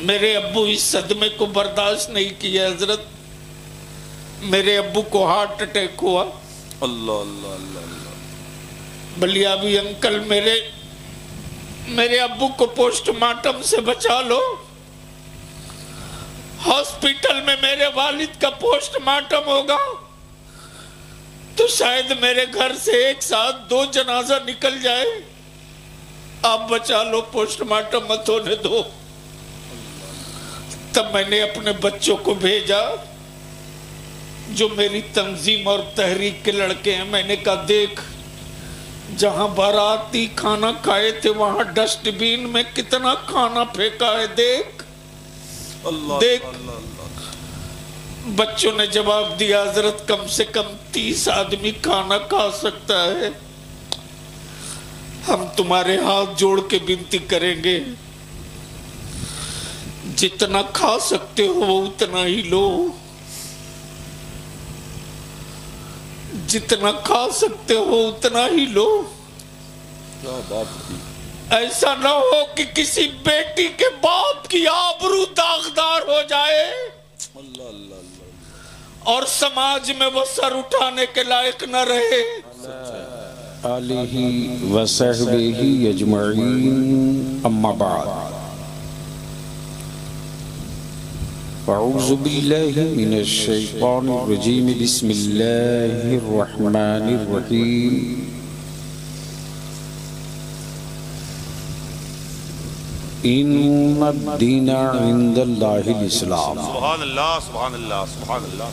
मेरे अब्बू इस सदमे को बर्दाश्त नहीं किया हजरत। मेरे अब्बू को हार्ट अटैक हुआ। अल्लाह अल्लाह अल्लाह अल्लाह। बलियाबी अंकल, मेरे अब्बू को पोस्टमार्टम से बचा लो। हॉस्पिटल में मेरे वालिद का पोस्टमार्टम होगा तो शायद मेरे घर से एक साथ 2 जनाजा निकल जाए। आप बचा लो, पोस्टमार्टम मत होने दो। तब मैंने अपने बच्चों को भेजा जो मेरी तंजीम और तहरीक के लड़के हैं। मैंने कहा देख, जहां बाराती खाना खाए थे वहां डस्टबिन में कितना खाना फेंका है, देख अल्लाह देख। अल्लाह अल्लाह। बच्चों ने जवाब दिया हजरत कम से कम 30 आदमी खाना खा सकता है। हम तुम्हारे हाथ जोड़ के विनती करेंगे, जितना खा सकते हो वो उतना ही लो, जितना खा सकते हो उतना ही लो। क्या बात की। ऐसा ना हो कि किसी बेटी के बाप की आबरू दागदार हो जाए अल्लाह अल्लाह अल्लाह। और समाज में वो सर उठाने के लायक न रहे। आलिही व सहबिही अजमईन, अम्मा बाद। अऊज़ु बिल्लाहि मिनश शैतानिर रजीम, बिस्मिल्लाहिर रहमानिर रहीम। इन्नद-दीना इंदल्लाहिल इस्लाम। सुभान अल्लाह सुभान अल्लाह सुभान अल्लाह।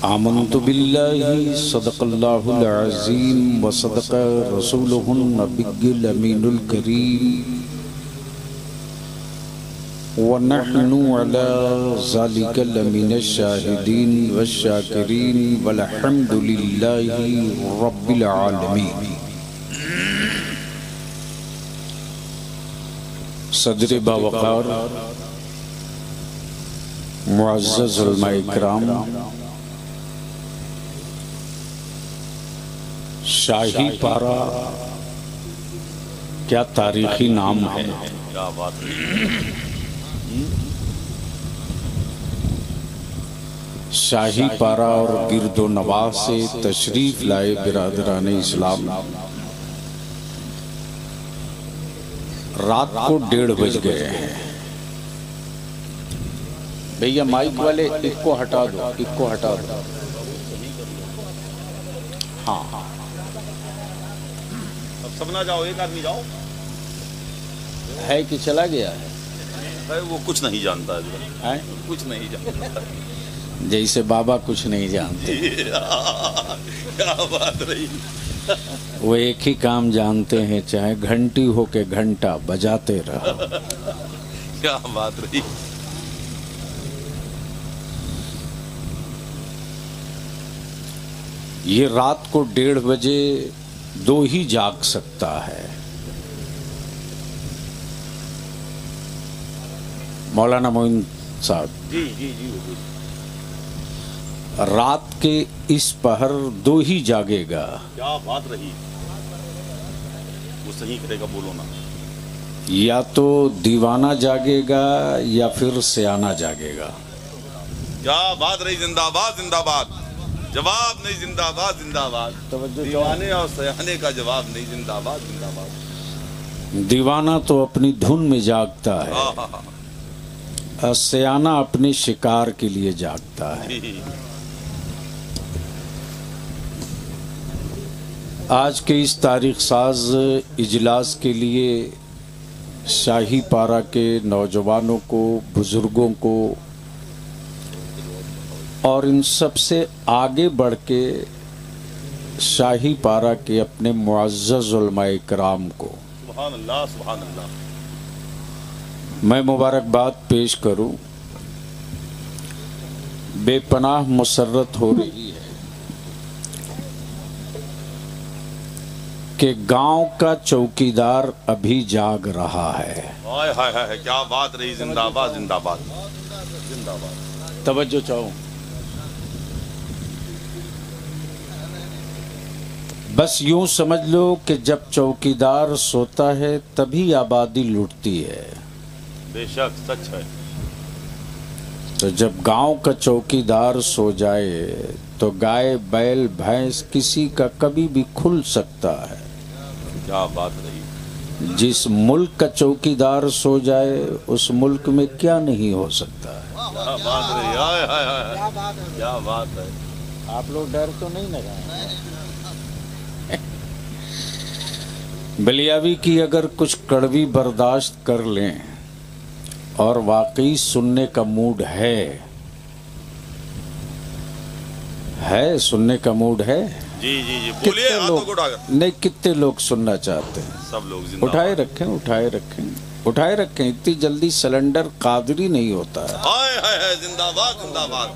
आमन्तु बिल्लाहि सदक़ल्लाहुल अज़ीम व सदक़ रसूलुहुन नबिय्युल अमीनुल करीम व नहनु अला ज़ालिका लमिनश शाहिदीन व शाकिरीन वल्हम्दुलिल्लाहि रब्बिल आलमीन। सदर बावक़ार मुअज़्ज़ज़ उलमाए किराम, शाही पारा क्या तारीखी नाम है। क्या बात है। शाही पारा और गिरदो नवाह से तशरीफ लाए बिरादरान इस्लाम। रात को 1:30 बज गए हैं। भैया माइक वाले इसको हटा दो, इसको हटा दो। हाँ हाँ, अब सब ना जाओ, एक आदमी जाओ। है कि चला गया है? अरे वो कुछ नहीं जानता है, कुछ नहीं जानता। जैसे बाबा कुछ नहीं जानते। क्या बात रही। वो एक ही काम जानते हैं, चाहे घंटी हो के घंटा बजाते रहो। क्या बात रही। ये रात को 1:30 बजे 2 ही जाग सकता है। मौलाना मोइन साहब जी जी जी जी। रात के इस पहर 2 ही जागेगा। क्या बात रही। वो सही करेगा, बोलो ना। या तो दीवाना जागेगा या फिर सयाना जागेगा। क्या बात रही। जिंदाबाद जिंदाबाद। जवाब नहीं, जिंदाबाद जिंदाबाद। दीवाने और सयाने का जवाब नहीं, जिंदाबाद जिंदाबाद। दीवाना तो अपनी धुन में जागता है, और सयाना अपने शिकार के लिए जागता है। आज के इस तारीख साज इजलास के लिए शाही पारा के नौजवानों को, बुजुर्गों को और इन सबसे आगे बढ़ के शाही पारा के अपने मुअज़्ज़ज़ उलमाए किराम को सुभान अल्लाह सुभान अल्लाह मैं मुबारकबाद पेश करूं। बेपनाह मुसर्रत हो रही है कि गांव का चौकीदार अभी जाग रहा है। हाय हाय हाय, क्या बात रही। जिंदाबाद जिंदाबाद जिंदाबाद। तवज्जो चाहूं, बस यूं समझ लो कि जब चौकीदार सोता है तभी आबादी लुटती है। बेशक सच है। तो जब गांव का चौकीदार सो जाए तो गाय बैल भैंस किसी का कभी भी खुल सकता है। क्या बात रही। जिस मुल्क का चौकीदार सो जाए उस मुल्क में क्या नहीं हो सकता है। क्या बात रही। हाय हाय हाय, क्या बात है। आप लोग डर तो नहीं लगा। बलियावी की अगर कुछ कड़वी बर्दाश्त कर लें और वाकई सुनने का मूड है सुनने का मूड है। जी जी जी बोलिए। हाथों को उठाकर। नहीं, कितने लोग सुनना चाहते हैं। सब लोग जिंदाबाद। उठाए रखें। इतनी जल्दी सिलेंडर कादरी नहीं होता है। हाय हाय हाय, जिंदाबाद जिंदाबाद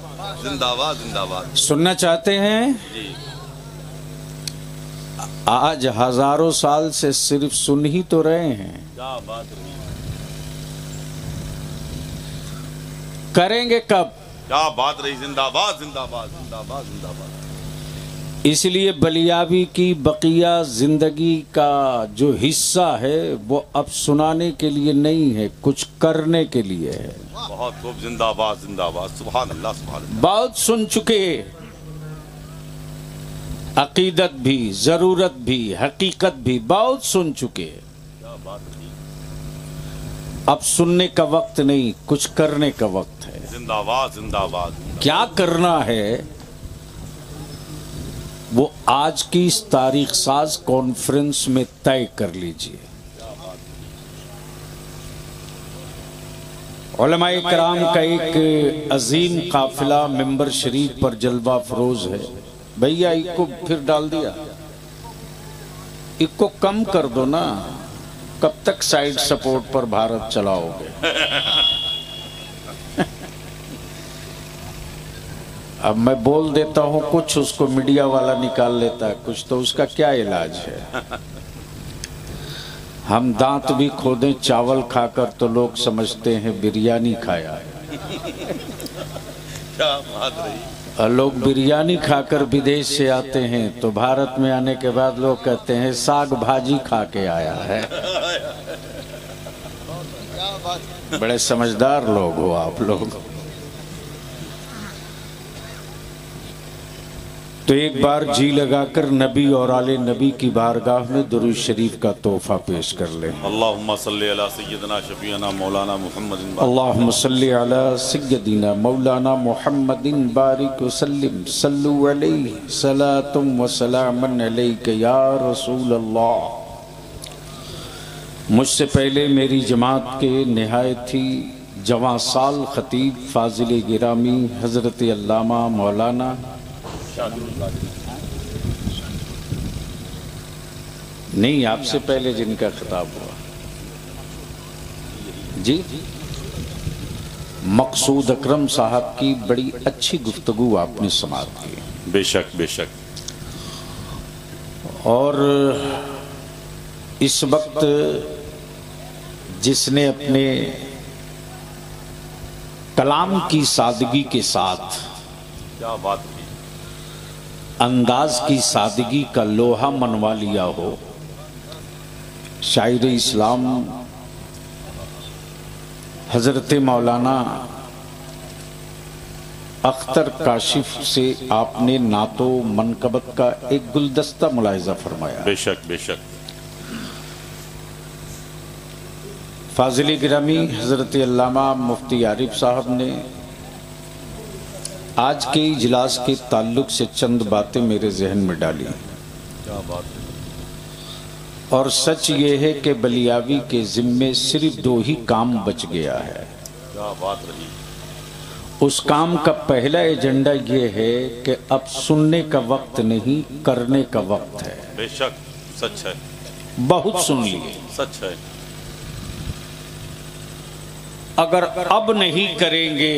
जिंदाबाद जिंदाबाद। सुनना चाहते हैं। जी। आज हजारों साल से सिर्फ सुन ही तो रहे हैं। क्या बात रही। करेंगे कब। क्या बात रही। जिंदाबाद जिंदाबाद जिंदाबाद जिंदाबाद। इसलिए बलियावी की बकिया जिंदगी का जो हिस्सा है वो अब सुनाने के लिए नहीं है, कुछ करने के लिए है। बहुत खूब। जिंदाबाद जिंदाबाद। सुभान अल्लाह सुभान अल्लाह। बहुत सुन चुके। अकीदत भी, जरूरत भी, हकीकत भी बहुत सुन चुके। क्या बात रही। अब सुनने का वक्त नहीं, कुछ करने का वक्त है। जिंदाबाद जिंदाबाद। क्या करना है वो आज की इस तारीख साज कॉन्फ्रेंस में तय कर लीजिए। उलमाए कराम का एक अजीम काफिला मिंबर शरीफ पर जलवा फरोज है। भैया इसको फिर डाल दिया, इसको कम कर दो ना। कब तक साइड सपोर्ट पर भारत चलाओगे। अब मैं बोल देता हूं कुछ, उसको मीडिया वाला निकाल लेता है कुछ, तो उसका क्या इलाज है। हम दांत भी खोदें चावल खाकर तो लोग समझते हैं बिरयानी खाया है। क्या बात रही। और लोग बिरयानी खाकर विदेश से आते हैं तो भारत में आने के बाद लोग कहते हैं साग भाजी खा के आया है। बड़े समझदार लोग हो आप लोग। तो एक बार जी लगाकर नबी और आले नबी की बारगाह में दुरूद शरीफ का तोहफा पेश कर लें। अल्लाहुम्मा सल्ली अला सय्यदना शफीअना मौलाना मुहम्मदिन। अल्लाहुम्मा सल्ली अला सय्यदिना मौलाना मुहम्मदिन बारिक वसल्लिम सल्लु अलैहि सलातुम व सलामन अलैका या रसूल अल्लाह। मुझसे पहले मेरी जमात के निहायत ही जवां साल खतीब फाजिल गिरामी हजरत अल्लामा मौलाना नहीं, आपसे पहले जिनका खिताब हुआ जी, मकसूद अकरम साहब की बड़ी अच्छी गुफ्तगू आपने समाप्त की। बेशक बेशक। और इस वक्त जिसने अपने कलाम की सादगी के साथ, क्या बात की, अंदाज की सादगी का लोहा मनवा लिया हो, शायर इस्लाम हजरत मौलाना अख्तर काशिफ से आपने नातो मनकबत का एक गुलदस्ता मुलाहिजा फरमाया। बेशक बेशक। फाजिल गिरामी हजरत अल्लामा मुफ्ती आरिफ साहब ने आज के इजलास के ताल्लुक से चंद बातें मेरे जहन में डाली। क्या बात है। और सच ये है कि बलियावी के जिम्मे सिर्फ 2 ही काम बच गया है। क्या बात रही। उस काम का पहला एजेंडा ये है कि अब सुनने का वक्त नहीं, करने का वक्त है। बेशक सच है। बहुत सुन लिए, सच है। अगर अब नहीं करेंगे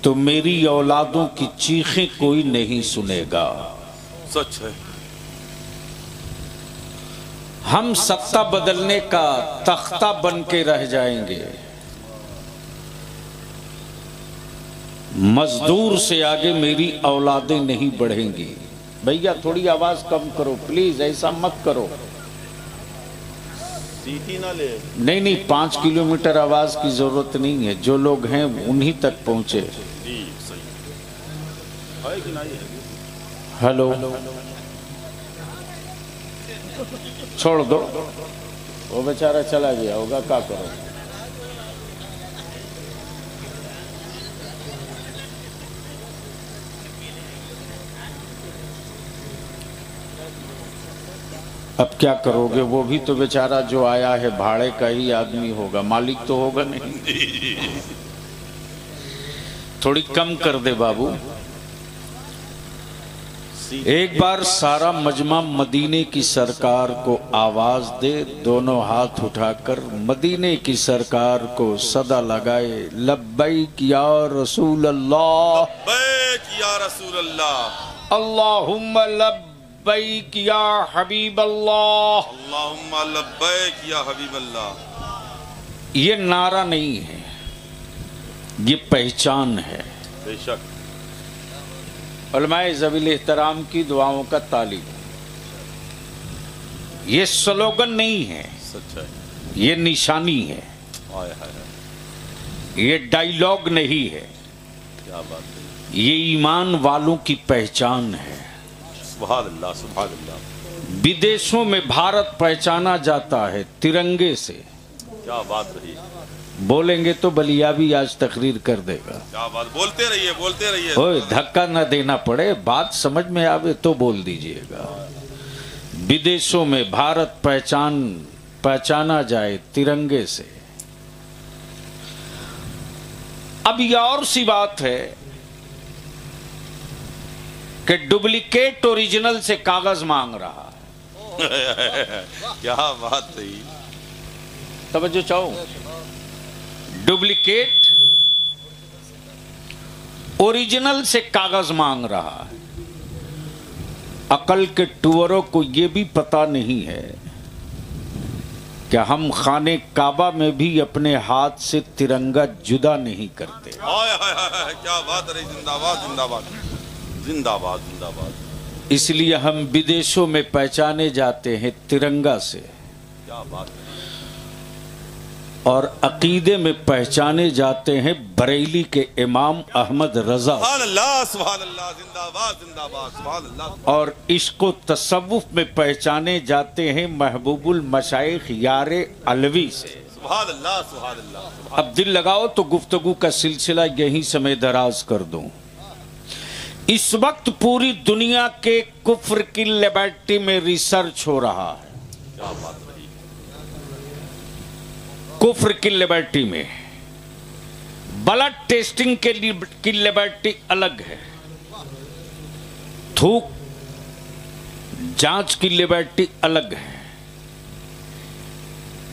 तो मेरी औलादों की चीखें कोई नहीं सुनेगा। सच है। हम सत्ता बदलने का तख्ता बन के रह जाएंगे। मजदूर से आगे मेरी औलादें नहीं बढ़ेंगी। भैया थोड़ी आवाज कम करो प्लीज, ऐसा मत करो। सीटी ना ले। नहीं नहीं, 5 किलोमीटर आवाज की जरूरत नहीं है, जो लोग हैं उन्हीं तक पहुंचे। जी सही है कि नहीं है? हेलो, छोड़ दो, वो बेचारा चला गया होगा, क्या करो। अब क्या करोगे, वो भी तो बेचारा जो आया है भाड़े का ही आदमी होगा, मालिक तो होगा नहीं। थोड़ी कम कर दे बाबू। एक बार सारा मजमा मदीने की सरकार को आवाज दे, दोनों हाथ उठाकर मदीने की सरकार को सदा लगाए, लब्बैक या रसूल अल्लाह, लब्बैक या रसूल अल्लाह, अल्लाहुम्मा लब्बैक या हबीब अल्लाह, अल्लाहुम्मा लब्बैक या हबीब अल्लाह। ये नारा नहीं है, ये पहचान है। बेशक उलमाए ज़वील एहतराम की दुआओं का तालिब, ये स्लोगन नहीं है, सच है, ये निशानी है, हाय हाय, ये डायलॉग नहीं है, क्या बात है, ये ईमान वालों की पहचान है। सुभान अल्लाह, सुभान अल्लाह। विदेशों में भारत पहचाना जाता है तिरंगे से। क्या बात रही, बोलेंगे तो बलिया भी आज तकरीर कर देगा। क्या बात, बोलते रहिए, बोलते रहिए। ओए, धक्का न देना पड़े, बात समझ में आवे तो बोल दीजिएगा। विदेशों में भारत पहचाना जाए तिरंगे से। अब यह और सी बात है कि डुप्लीकेट ओरिजिनल से कागज मांग रहा है। क्या बात रही, तवज्जो चाहो, डुप्लीकेट ओरिजिनल से कागज मांग रहा है। अकल के टूअरों को यह भी पता नहीं है कि हम खाने काबा में भी अपने हाथ से तिरंगा जुदा नहीं करते। हाय हाय हाय, क्या बात रही, जिंदाबाद जिंदाबाद जिंदाबाद जिंदाबाद। इसलिए हम विदेशों में पहचाने जाते हैं तिरंगा से, क्या बात है, और अकीदे में पहचाने जाते हैं बरेली के इमाम अहमद रजा। सुभान अल्लाह, सुभान अल्लाह, जिंदाबाद जिंदाबाद, सुभान अल्लाह। और इसको तसव्वुफ में पहचाने जाते हैं महबूबुल मशाइख यारे अलवी से। सुभान अल्लाह, सुभान अल्लाह। अब दिल लगाओ तो गुफ्तगू का सिलसिला यहीं समय दराज कर दूं। इस वक्त पूरी दुनिया के कुफ्र की लेबोरेटरी में रिसर्च हो रहा है। क्या बात रही, कुफ्र की लेबोरेटरी में ब्लड टेस्टिंग की लेबोरेटरी अलग है, थूक जांच की लेबोरेटरी अलग है,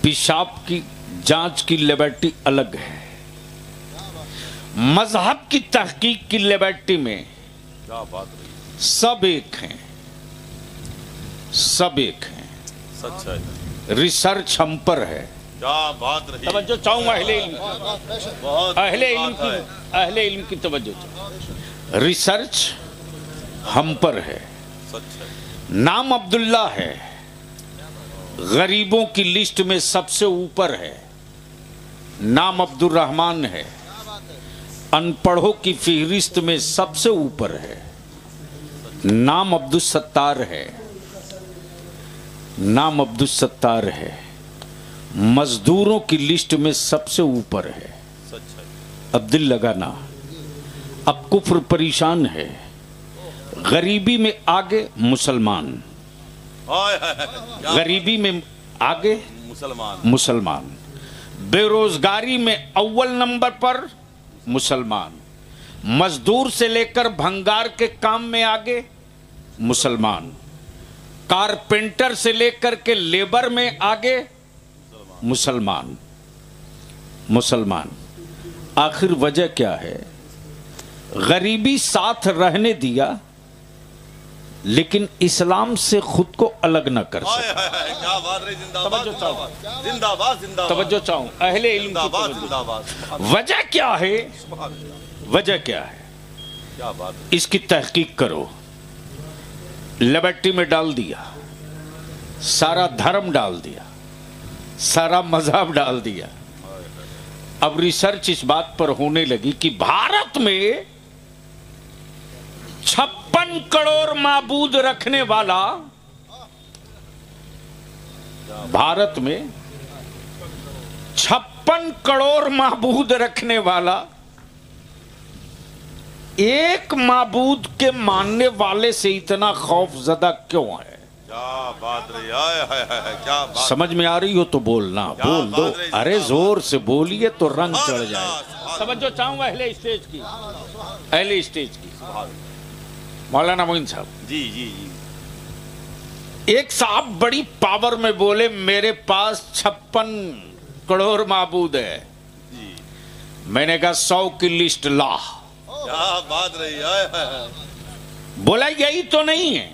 पेशाब की जांच की लेबोरेटरी अलग है, मजहब की तहकीक की लेबोरेटरी में क्या बात रही, सब एक हैं, सब एक हैं। सच है, रिसर्च हम पर है। क्या बात रही, तवज्जो चाहूंगा अहले इल्म की, बहुत अहले इल्म की तवज्जो चाहूं। रिसर्च हम पर है। सच है, नाम अब्दुल्ला है, गरीबों की लिस्ट में सबसे ऊपर है। नाम अब्दुल रहमान है, अनपढ़ों की फहरिस्त में सबसे ऊपर है। नाम अब्दुल सत्तार है, नाम अब्दुल सत्तार है, मजदूरों की लिस्ट में सबसे ऊपर है। सच है, अब दिल लगाना, अब कुफ्र परेशान है, गरीबी में आगे मुसलमान, हाय हाय हाय, गरीबी में आगे मुसलमान, बेरोजगारी में अव्वल नंबर पर मुसलमान, मजदूर से लेकर भंगार के काम में आगे मुसलमान, कारपेंटर से लेकर के लेबर में आगे मुसलमान। मुसलमान आखिर वजह क्या है? गरीबी साथ रहने दिया लेकिन इस्लाम से खुद को अलग न कर सका। क्या बात रही, जिंदाबाद जिंदाबाद जिंदाबाद जिंदाबाद। तवज्जो चाहूं अहले इल्म की जिंदाबाद तवज्जो। जिंदाबाद। वजह क्या है? वजह क्या है? क्या बात, इसकी तहकीक करो। लेबोरेटरी में डाल दिया, सारा धर्म डाल दिया, सारा मजहब डाल दिया। अब रिसर्च इस बात पर होने लगी कि भारत में 56 करोड़ माबूद रखने वाला, भारत में 56 करोड़ माबूद रखने वाला एक माबूद के मानने वाले से इतना खौफजदा क्यों है? क्या बात रही है, क्या बात। समझ में आ रही हो तो बोलना, बोल दो। अरे जोर से बोलिए तो रंग चढ़ जाए। समझो चाहूंगा अहले स्टेज की, अहले स्टेज की। मौलाना मोइन साहब जी जी जी। एक साहब बड़ी पावर में बोले मेरे पास 56 करोड़ माबूद है। जी। मैंने कहा 100 की लिस्ट ला। क्या बात रही है। बोला यही तो नहीं है।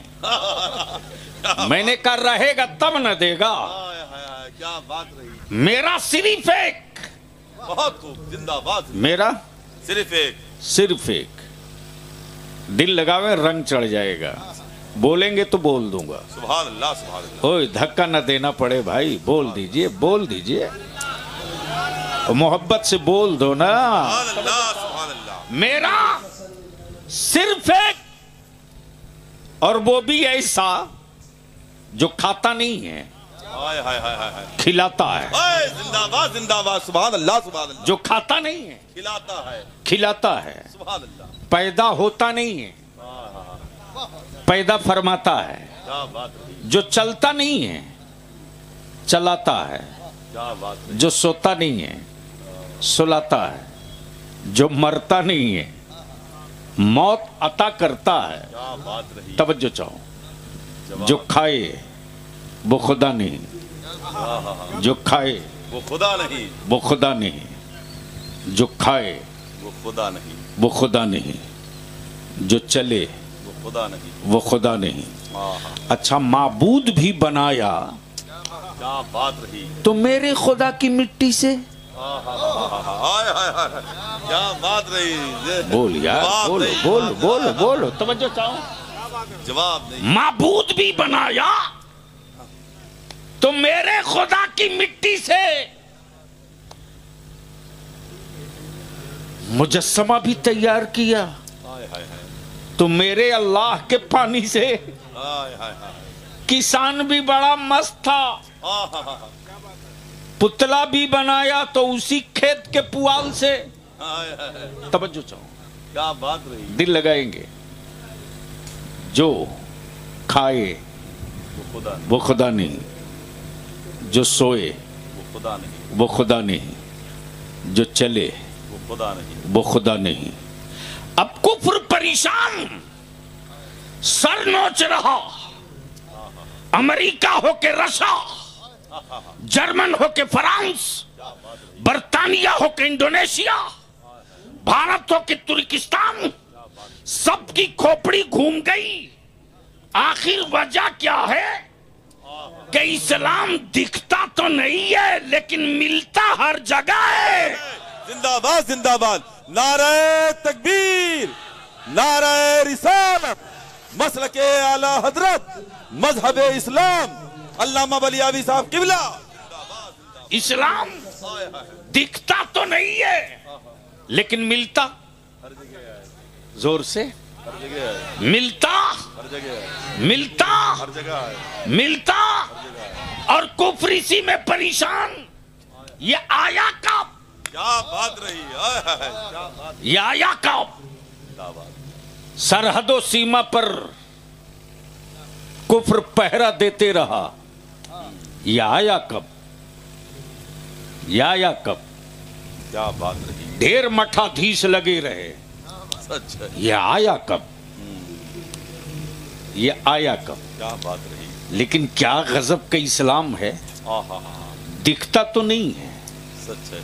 मैंने कहा रहेगा तब न देगा। क्या बात रही। मेरा सिर्फ एक, बहुत खूब, जिंदाबाद। मेरा सिर्फ एक दिल लगावे रंग चढ़ जाएगा। बोलेंगे तो बोल दूंगा। सुभान अल्लाह, सुभान अल्लाह। ओए धक्का न देना पड़े भाई, बोल दीजिए, बोल दीजिए, मोहब्बत से बोल दो ना। सुभान अल्लाह, सुभान अल्लाह। मेरा सिर्फ एक, और वो भी ऐसा जो खाता नहीं है, हाय हाय हाय हाय, खिलाता है। जिंदाबाद जिंदाबाद, सुभान अल्लाह, सुभान अल्लाह। जो खाता नहीं है, खिलाता है, खिलाता है। सुभान अल्लाह। पैदा होता नहीं है, पैदा फरमाता है। क्या बात रही। जो चलता नहीं है, चलाता है। क्या बात रही। जो सोता नहीं है, सुलाता है। जो मरता नहीं है, मौत अता करता है। क्या बात रही। तवज्जो चाहो। जो खाए वो खुदा नहीं, जो खाए वो खुदा नहीं, वो खुदा नहीं, जो खाए वो खुदा नहीं, वो खुदा नहीं, जो चले वो खुदा नहीं, वो खुदा नहीं। अच्छा, माबूद भी बनाया। क्या बात रही। तो मेरे खुदा की मिट्टी से, हाय हाय हाय, क्या बात रही। बोल यार, बोलो बोलो बोलो बोलो, तवज्जो चाहो। जवाब नहीं। माबूद भी बनाया तो मेरे खुदा की मिट्टी से, मुजस्समा भी तैयार किया हाय हाय हाय, तो मेरे अल्लाह के पानी से। हाय हाय हाय। किसान भी बड़ा मस्त था, पुतला भी बनाया तो उसी खेत के पुआल से। हाय हाय, तवज्जो चाहो, क्या बात रही। दिल लगाएंगे। जो खाए वो खुदा नहीं, वो खुदा नहीं, जो सोए वो खुदा नहीं, वो खुदा नहीं, जो चले वो खुदा नहीं, वो खुदा नहीं। अब कुफ्र परेशान, सर नोच रहा। अमेरिका हो के रशिया, जर्मन हो के फ्रांस, बर्तानिया हो के इंडोनेशिया, भारत हो के तुर्किस्तान, सबकी खोपड़ी घूम गई। आखिर वजह क्या है कि इस्लाम दिखता तो नहीं है लेकिन मिलता हर जगह है। जिंदाबाद जिंदाबाद, नारे तकबीर, नारे रिसालत, मसलके आला हजरत, मजहब इस्लाम, अल्लामा बलियावी साहब किबला। इस्लाम दिखता तो नहीं है लेकिन मिलता जोर से, हर जगह है, मिलता, हर जगह है, मिलता, हर जगह है, मिलता। और कुफ्र इसी में परेशान। ये आया कब? क्या बात रही। हाय हाय, क्या बात। ये आया कब? जिंदाबाद। सरहदों सीमा पर कुफ्र पहरा देते रहा। ये आया कब? ये आया कब? क्या बात रही। ढेर मठाधीश लगे रहे। सच है। ये आया कब? ये आया कब? क्या बात रही। लेकिन क्या गजब का इस्लाम है। आहा, दिखता तो नहीं है, सच है।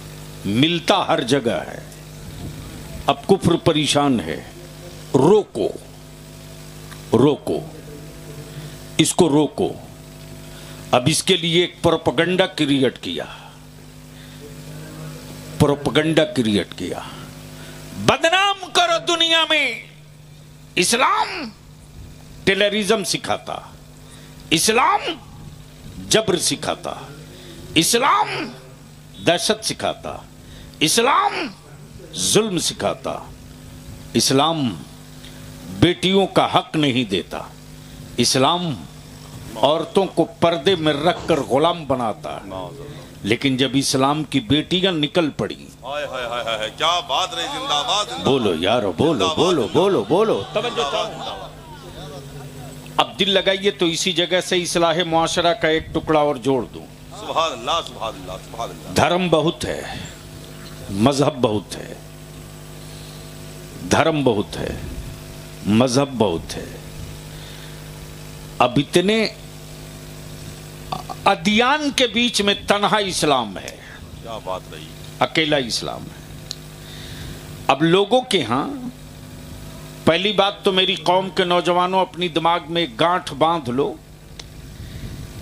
मिलता हर जगह है। अब कुफ्र परेशान है। रोको, रोको, इसको रोको। अब इसके लिए एक प्रोपेगेंडा क्रिएट किया, प्रोपेगेंडा क्रिएट किया। बदनाम करो दुनिया में। इस्लाम टेररिज्म सिखाता, इस्लाम जबर सिखाता, इस्लाम दहशत सिखाता, इस्लाम जुल्म सिखाता, इस्लाम बेटियों का हक नहीं देता, इस्लाम औरतों को पर्दे में रखकर गुलाम बनाता है। लेकिन जब इस्लाम की बेटियां निकल पड़ी, हाय हाय हाय हाय, क्या बात रही, जिंदाबाद जिंदाबाद। बोलो यारो, बोलो बोलो बोलो बोलो, तवज्जो अब दिल लगाइए तो इसी जगह से इस्लाह मुआशरा का एक टुकड़ा और जोड़ दूं। सुभान अल्लाह सुभान अल्लाह सुभान अल्लाह। धर्म बहुत है, मजहब बहुत है, धर्म बहुत है, मजहब बहुत है। अब इतने अदियान के बीच में तन्हा इस्लाम है। क्या बात रही, अकेला इस्लाम है। अब लोगों के यहां पहली बात तो मेरी कौम के नौजवानों अपनी दिमाग में गांठ बांध लो,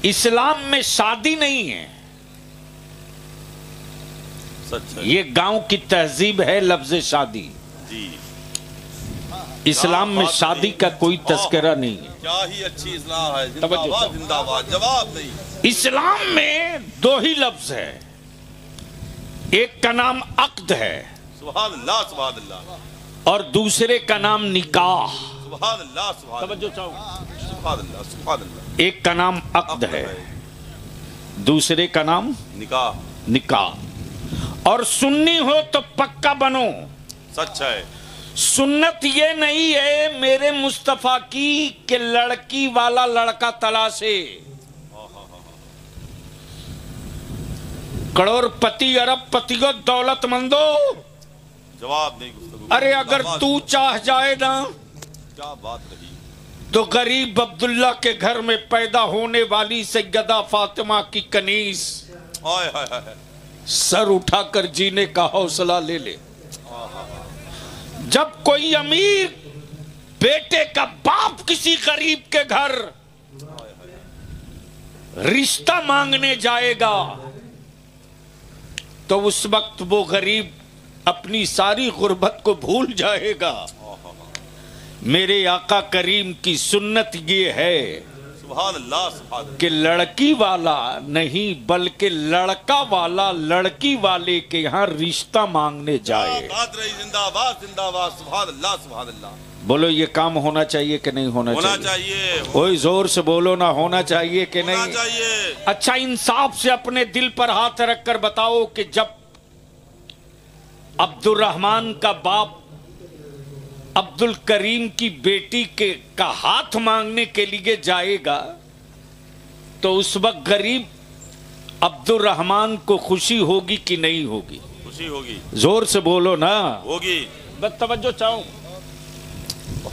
इस्लाम में शादी नहीं है। सच है। ये गांव की तहजीब है लफ्ज शादी जी। इस्लाम में शादी का कोई तस्करा नहीं है। क्या ही अच्छी इस्लाह है, जिंदाबाद जिंदाबाद, जवाब नहीं। इस्लाम में दो ही लफ्ज है, एक का नाम अक्द है सुभान अल्लाह सुभान अल्लाह, और दूसरे का नाम निकाह। सुभान अल्लाह सुभान तवज्जो अल्लाह, चाहो, सुभान अल्लाह सुभान अल्लाह। एक का नाम अक्द है, दूसरे का नाम निकाह। निकाह। और सुन्नी हो तो पक्का बनो। सच है। सुन्नत ये नहीं है मेरे मुस्तफा की कि लड़की वाला लड़का तलाशे। करोड़पति अरबपति को दौलतमंदो, जवाब नहीं गुफ्तगू। अरे अगर तू चाह जाए ना, क्या बात रही, तो गरीब अब्दुल्ला के घर में पैदा होने वाली सैयदा फातिमा की कनीज हाय हाय हाय, सर उठाकर जीने का हौसला ले ले। जब कोई अमीर बेटे का बाप किसी गरीब के घर रिश्ता मांगने जाएगा, तो उस वक्त वो गरीब अपनी सारी गुर्बत को भूल जाएगा। मेरे आका करीम की सुन्नत ये है सुभान अल्लाह सुभान अल्लाह। कि लड़की वाला नहीं बल्कि लड़का वाला लड़की वाले के यहाँ रिश्ता मांगने जाए। क्या बात रही, जिंदाबाद जिंदाबाद, सुभान अल्लाह सुभान अल्लाह। बोलो ये काम होना चाहिए कि नहीं होना चाहिए? कोई जोर से बोलो ना, होना चाहिए कि नहीं होना चाहिए। अच्छा इंसाफ से अपने दिल पर हाथ रखकर बताओ कि जब अब्दुर्रहमान का बाप अब्दुल करीम की बेटी के का हाथ मांगने के लिए जाएगा, तो उस वक्त गरीब अब्दुर्रहमान को खुशी होगी कि नहीं होगी? खुशी होगी। जोर से बोलो ना। होगी। बस तवज्जो चाहूं,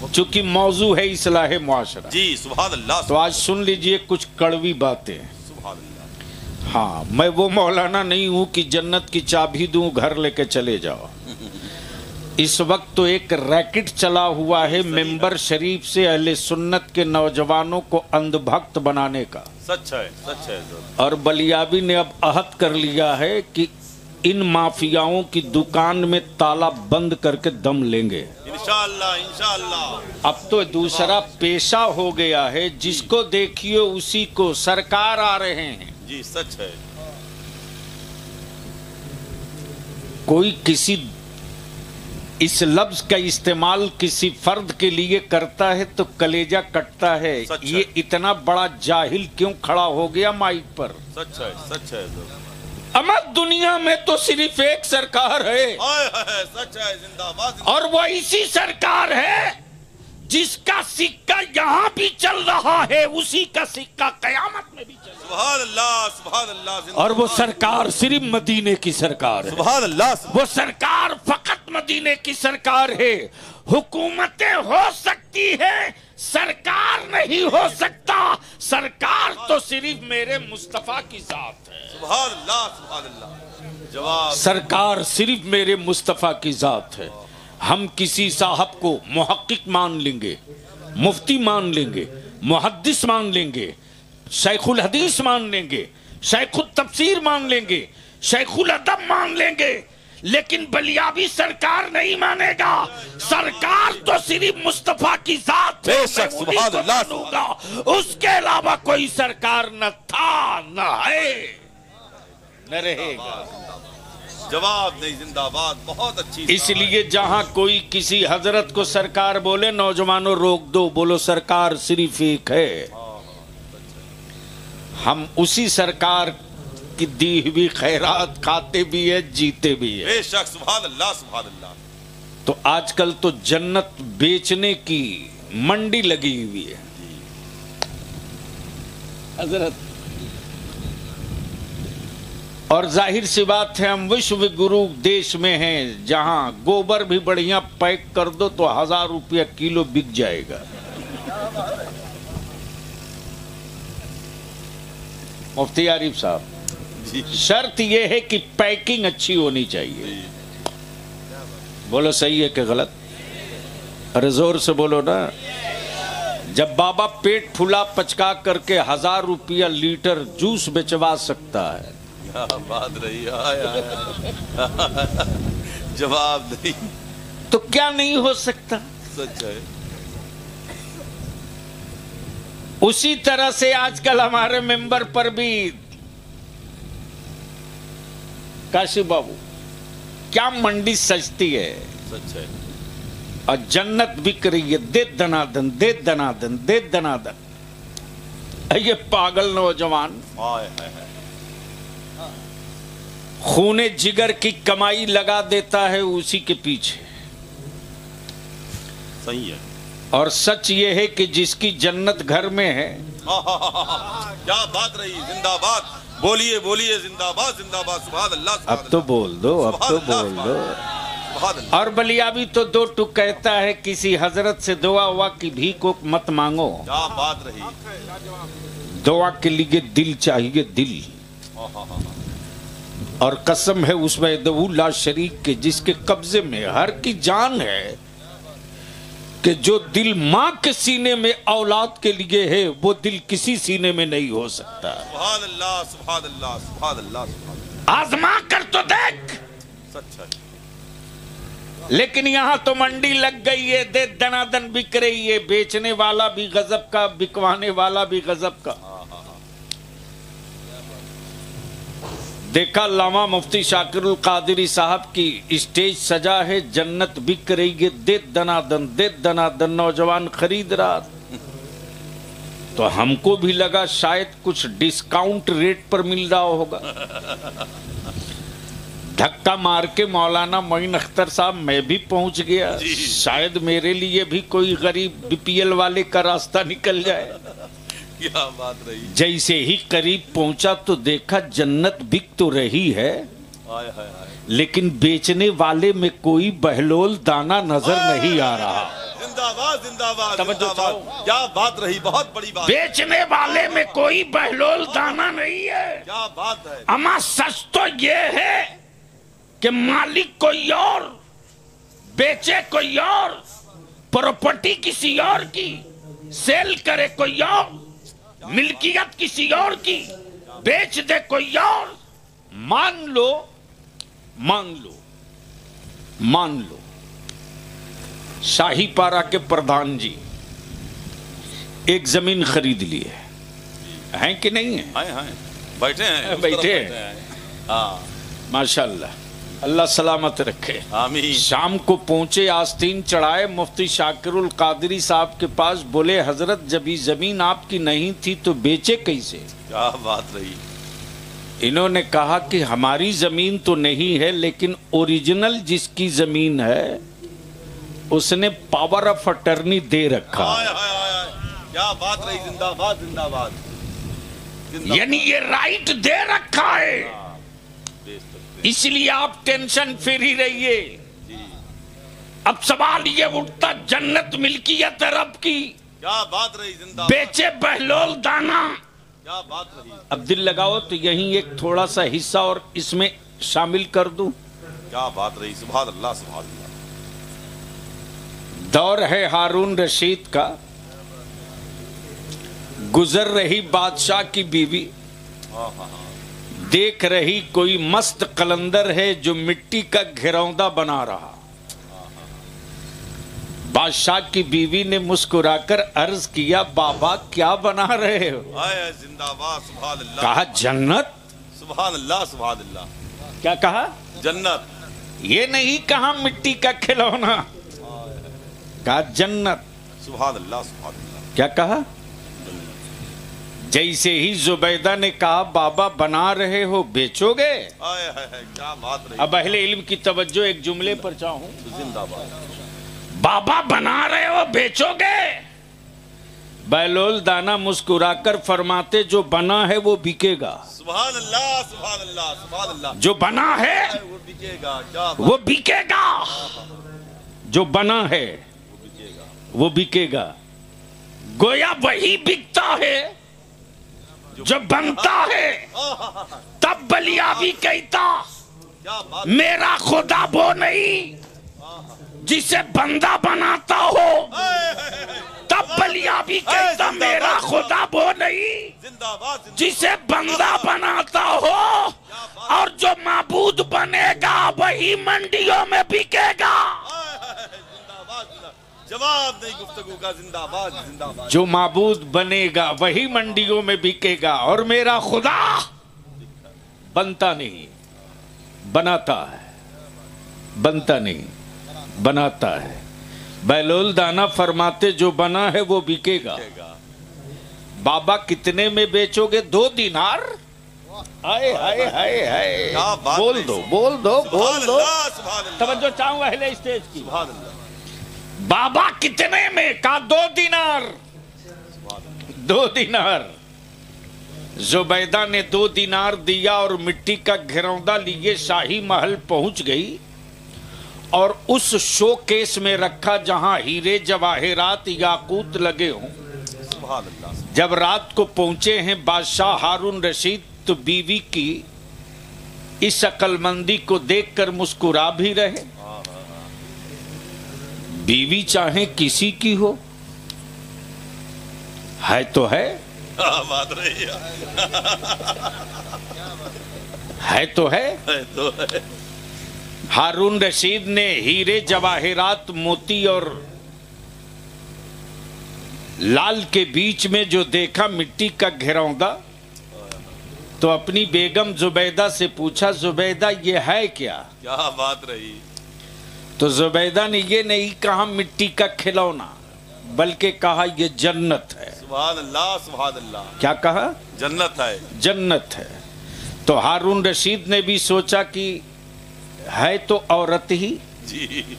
चूंकि मौजू है इस्लाह मुआशरा। जी सुभान अल्लाह। तो आज सुन लीजिए कुछ कड़वी बातें। सुभान अल्लाह। हाँ, मैं वो मौलाना नहीं हूं कि जन्नत की चाबी दूं घर लेके चले जाओ। इस वक्त तो एक रैकेट चला हुआ है मेंबर शरीफ से अहले सुन्नत के नौजवानों को अंधभक्त बनाने का। सच है सच है। और बलियाबी ने अब अहद कर लिया है कि इन माफियाओं की दुकान में ताला बंद करके दम लेंगे इंशाअल्लाह इंशाअल्लाह। अब तो दूसरा पेशा हो गया है, जिसको देखिए उसी को सरकार आ रहे हैं। जी सच है। कोई किसी इस लफ्ज का इस्तेमाल किसी फर्द के लिए करता है तो कलेजा कटता है। ये इतना बड़ा जाहिल क्यों खड़ा हो गया माइक पर? सच है सच है। अमर दुनिया में तो सिर्फ एक सरकार है, सच है, जिंदाबाद। और वो इसी सरकार है जिसका सिक्का यहाँ भी चल रहा है, उसी का सिक्का कयामत में भी चल रहा है। सुभान अल्लाह सुभान अल्लाह। और वो सरकार सिर्फ मदीने की सरकार है। सुभान अल्लाह। वो सरकार फकत मदीने की सरकार है। हुकूमतें हो सकती है, सरकार नहीं हो सकता। सरकार तो सिर्फ मेरे मुस्तफा की जात है। सुभान अल्लाह सुभान अल्लाह। जवाब। सरकार सिर्फ मेरे मुस्तफा की जात है। हम किसी साहब को मुहक्किक मान लेंगे, मुफ्ती मान लेंगे, मुहद्दिस मान लेंगे, शेखुल हदीस मान लेंगे, शेखुल तफसीर मान लेंगे, शेखुल अदब मान लेंगे, लेकिन बलियाबी सरकार नहीं मानेगा। सरकार तो सिर्फ मुस्तफा की जात है, सुभान अल्लाह। उसके अलावा कोई सरकार न था न है। न रहेगा। जवाब नहीं जिंदाबाद। बहुत अच्छी। इसलिए जहां कोई किसी हजरत को सरकार बोले, नौजवानों रोक दो, बोलो सरकार सिर्फ एक है। हम उसी सरकार की दी हुई खैरात खाते भी है, जीते भी है। बेशक। सुभान अल्लाह, सुभान अल्लाह। तो आजकल तो जन्नत बेचने की मंडी लगी हुई है हजरत। और जाहिर सी बात है, हम विश्व गुरु देश में हैं, जहां गोबर भी बढ़िया पैक कर दो तो 1000 रुपया किलो बिक जाएगा। मुफ्ती आरिफ साहब, शर्त यह है कि पैकिंग अच्छी होनी चाहिए। बोलो सही है कि गलत? अरे जोर से बोलो ना। जब बाबा पेट फुला पचका करके 1000 रुपया लीटर जूस बेचवा सकता है, क्या बात रही है। जवाब नहीं तो क्या नहीं हो सकता? सच है। उसी तरह से आजकल हमारे मेंबर पर भी, काशी बाबू, क्या मंडी सजती है। सच है। और जन्नत बिक रही है, दे दनादन, दे दनादन, दे दनादन। ये पागल नौजवान खूने जिगर की कमाई लगा देता है उसी के पीछे। सही है। और सच ये है कि जिसकी जन्नत घर में है। क्या बात रही। जिंदाबाद। बोलिए बोलिए। जिंदाबाद जिंदाबाद। सुभान अल्लाह। अब तो बोल दो, अब तो बोल दो। और बलियाबी तो 2 टुक कहता है, किसी हजरत से दुआ हुआ की भीख को मत मांगो। क्या बात रही। दुआ के लिए दिल चाहिए, दिल। और कसम है उस वहदहुल्ला शरीक के जिसके कब्जे में हर की जान है, कि जो दिल माँ के सीने में औलाद के लिए है, वो दिल किसी सीने में नहीं हो सकता। सुभान अल्लाह, सुभान अल्लाह, सुभान अल्लाह। आजमा कर तो देख। सच है। लेकिन यहां तो मंडी लग गई है, दे दनादन बिक रही है। बेचने वाला भी गजब का, बिकवाने वाला भी गजब का। देखा लामा मुफ्ती शाकिरुल कादरी साहब की स्टेज सजा है, जन्नत बिक रही है, दे दनादन, दे दनादन। नौजवान खरीद रहा, तो हमको भी लगा शायद कुछ डिस्काउंट रेट पर मिल रहा होगा। धक्का मार के मौलाना मोइन अख्तर साहब मैं भी पहुंच गया, शायद मेरे लिए भी कोई गरीब बीपीएल वाले का रास्ता निकल जाए। क्या बात रही। जैसे ही करीब पहुंचा तो देखा जन्नत बिक तो रही है, हाय हाय हाय। लेकिन बेचने वाले में कोई बहलोल दाना नजर नहीं आ रहा। जिंदाबाद जिंदाबाद जिंदाबाद। क्या बात रही। बहुत बड़ी बात। बेचने वाले में कोई बहलोल दाना नहीं है। क्या बात है। अमा सच तो ये है कि मालिक कोई और, बेचे कोई और, प्रॉपर्टी किसी और की, सेल करे कोई और, मिल्कियत किसी और की, बेच दे कोई और। मान लो, मान लो, मान लो शाही पारा के प्रधान जी एक जमीन खरीद लिए हैं कि नहीं है? हाय बैठे हैं। बैठे हैं। हाँ माशाल्लाह, अल्लाह सलामत रखे। आमीन। शाम को पहुंचे, आस्तीन चढ़ाए मुफ्ती शाकिरुल कादरी साहब के पास। बोले हजरत, जब ये जमीन आपकी नहीं थी तो बेचे कैसे? क्या बात रही। इन्होंने कहा कि हमारी जमीन तो नहीं है, लेकिन ओरिजिनल जिसकी जमीन है उसने पावर ऑफ अटर्नी दे रखा। हाय हाय हाय। क्या बात रही। जिंदाबाद जिंदाबाद। यानी ये राइट दे रखा है, इसलिए आप टेंशन फ्री रहिए। अब सवाल ये उठता, जन्नत मिल्कियत रब की, क्या बात रही। जिंदाबाद। बेचे बहलोल दाना। क्या बात रही। अब दिल लगाओ तो यहीं एक थोड़ा सा हिस्सा और इसमें शामिल कर दूं। क्या बात रही। सुभान अल्लाह, सुभान अल्लाह। दौर है हारून रशीद का, गुजर रही बादशाह की बीवी, देख रही कोई मस्त कलंदर है जो मिट्टी का घिरौंदा बना रहा। बादशाह की बीवी ने मुस्कुराकर अर्ज किया, बाबा क्या बना रहे हो? जिंदाबाद। सुभान अल्लाह। कहा जन्नत। सुभान अल्लाह सुभान अल्लाह। क्या कहा? जन्नत। ये नहीं कहा मिट्टी का खिलौना, कहा जन्नत। सुभान अल्लाह सुभान अल्लाह। क्या कहा? जैसे ही जुबैदा ने कहा बाबा बना रहे हो बेचोगे? आए हाय हाय, क्या बात रही। अब अहले इल्म की तवज्जो एक जुमले पर चाहूं। जिंदाबाद। बाबा बना रहे हो बेचोगे? बैलोल दाना मुस्कुराकर फरमाते जो बना है वो बिकेगा। सुभान अल्लाह सुभान अल्लाह सुभान अल्लाह। जो बना है वो बिकेगा। क्या वो बिकेगा। जो बना है वो बिकेगा। गोया वही बिकता है जो बनता है। तब बलिया भी कहता क्या बात। मेरा खुदा वो नहीं जिसे बंदा बनाता हो। तब बलिया भी कहता मेरा खुदा वो नहीं जिंदाबाद। जिसे बंदा बनाता हो। और जो माबूद बनेगा वही मंडियों में बिकेगा। जवाब नहीं गुफ्तगू का। जिंदाबाद जिंदाबाद। जो माबूद बनेगा वही मंडियों में बिकेगा और मेरा खुदा बनता नहीं बनाता है, बनता नहीं बनाता है। बैलोल दाना फरमाते जो बना है वो बिकेगा। बाबा कितने में बेचोगे? 2 दिनार। हाय हाय हाय हाय। बोल दो बोल दो बोल दो। तवज्जो चाहूं अहले स्टेज की। बाबा कितने में? का 2 दिनार। 2 दिनार। जुबैदा ने 2 दिनार दिया और मिट्टी का घिरौंदा लिए शाही महल पहुंच गई और उस शोकेस में रखा जहां हीरे जवाहिरात याकूत लगे हों। जब रात को पहुंचे हैं बादशाह हारून रशीद तो बीवी की इस अक्लमंदी को देखकर मुस्कुरा भी रहे। बीवी चाहे किसी की हो, है तो है, बात रही है तो है। तो है। हारून रशीद ने हीरे जवाहिरात मोती और लाल के बीच में जो देखा मिट्टी का घिरौंदा तो अपनी बेगम जुबैदा से पूछा जुबैदा ये है क्या? क्या बात रही। तो जुबैदा ने ये नहीं कहा मिट्टी का खिलौना बल्कि कहा ये जन्नत है। सुभान अल्लाह सुभान अल्लाह। क्या कहा? जन्नत है। जन्नत है। तो हारून रशीद ने भी सोचा कि है तो औरत ही जी,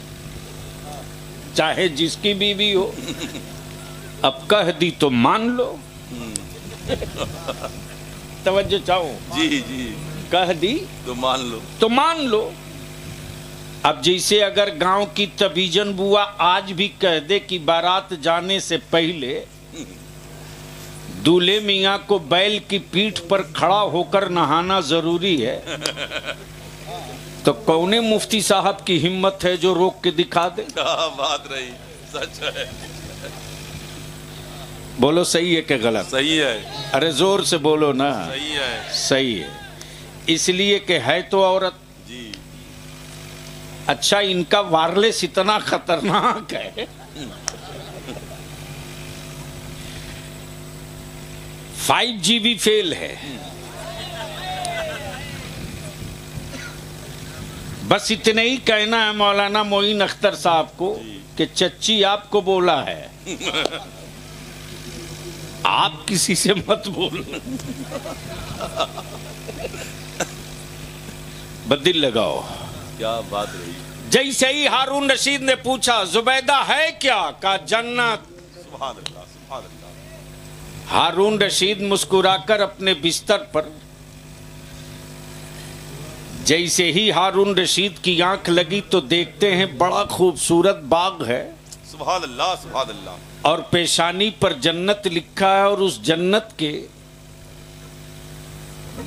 चाहे जिसकी बीवी हो, अब कह दी तो मान लो। तवज्जो चाहो। जी जी। कह दी तो मान लो। तो मान लो। अब जैसे अगर गांव की तबीजन बुआ आज भी कह दे कि बारात जाने से पहले दूल्हे मियां को बैल की पीठ पर खड़ा होकर नहाना जरूरी है, तो कौने मुफ्ती साहब की हिम्मत है जो रोक के दिखा दे? क्या बात रही। सच है। बोलो सही है कि गलत? सही है। अरे जोर से बोलो ना। सही है। सही है। इसलिए कि है तो औरत जी। अच्छा इनका वायरलेस इतना खतरनाक है 5G भी फेल है। बस इतने ही कहना है मौलाना मोइन अख्तर साहब को कि चच्ची आपको बोला है, आप किसी से मत बोलो। बदिल लगाओ। क्या बात रही। जैसे ही हारून रशीद ने पूछा जुबैदा है क्या? का जन्नत। सुभान अल्लाह सुभान अल्लाह। हारून रशीद मुस्कुराकर अपने बिस्तर पर, जैसे ही हारून रशीद की आंख लगी तो देखते हैं बड़ा खूबसूरत बाग है। सुभान अल्लाह सुभान अल्लाह। और पेशानी पर जन्नत लिखा है और उस जन्नत के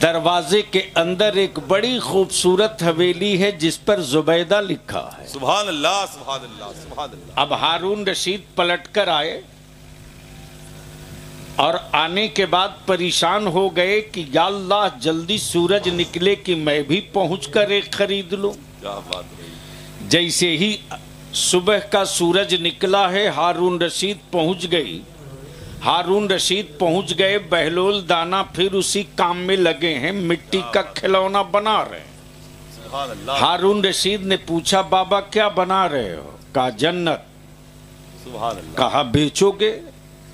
दरवाजे के अंदर एक बड़ी खूबसूरत हवेली है जिस पर जुबैदा लिखा है। सुभान अल्लाह सुभान अल्लाह सुभान अल्लाह। अब हारून रशीद पलटकर आए और आने के बाद परेशान हो गए कि या अल्लाह जल्दी सूरज निकले कि मैं भी पहुंचकर एक खरीद लूं। क्या बात रही। जैसे ही सुबह का सूरज निकला है हारून रशीद पहुंच गई हारून रशीद पहुंच गए, बहलोल दाना फिर उसी काम में लगे हैं, मिट्टी का खिलौना बना रहे हैं। सुभान अल्लाह। हारून रशीद ने पूछा बाबा क्या बना रहे हो? कहा जन्नत। सुभान अल्लाह। कहा बेचोगे?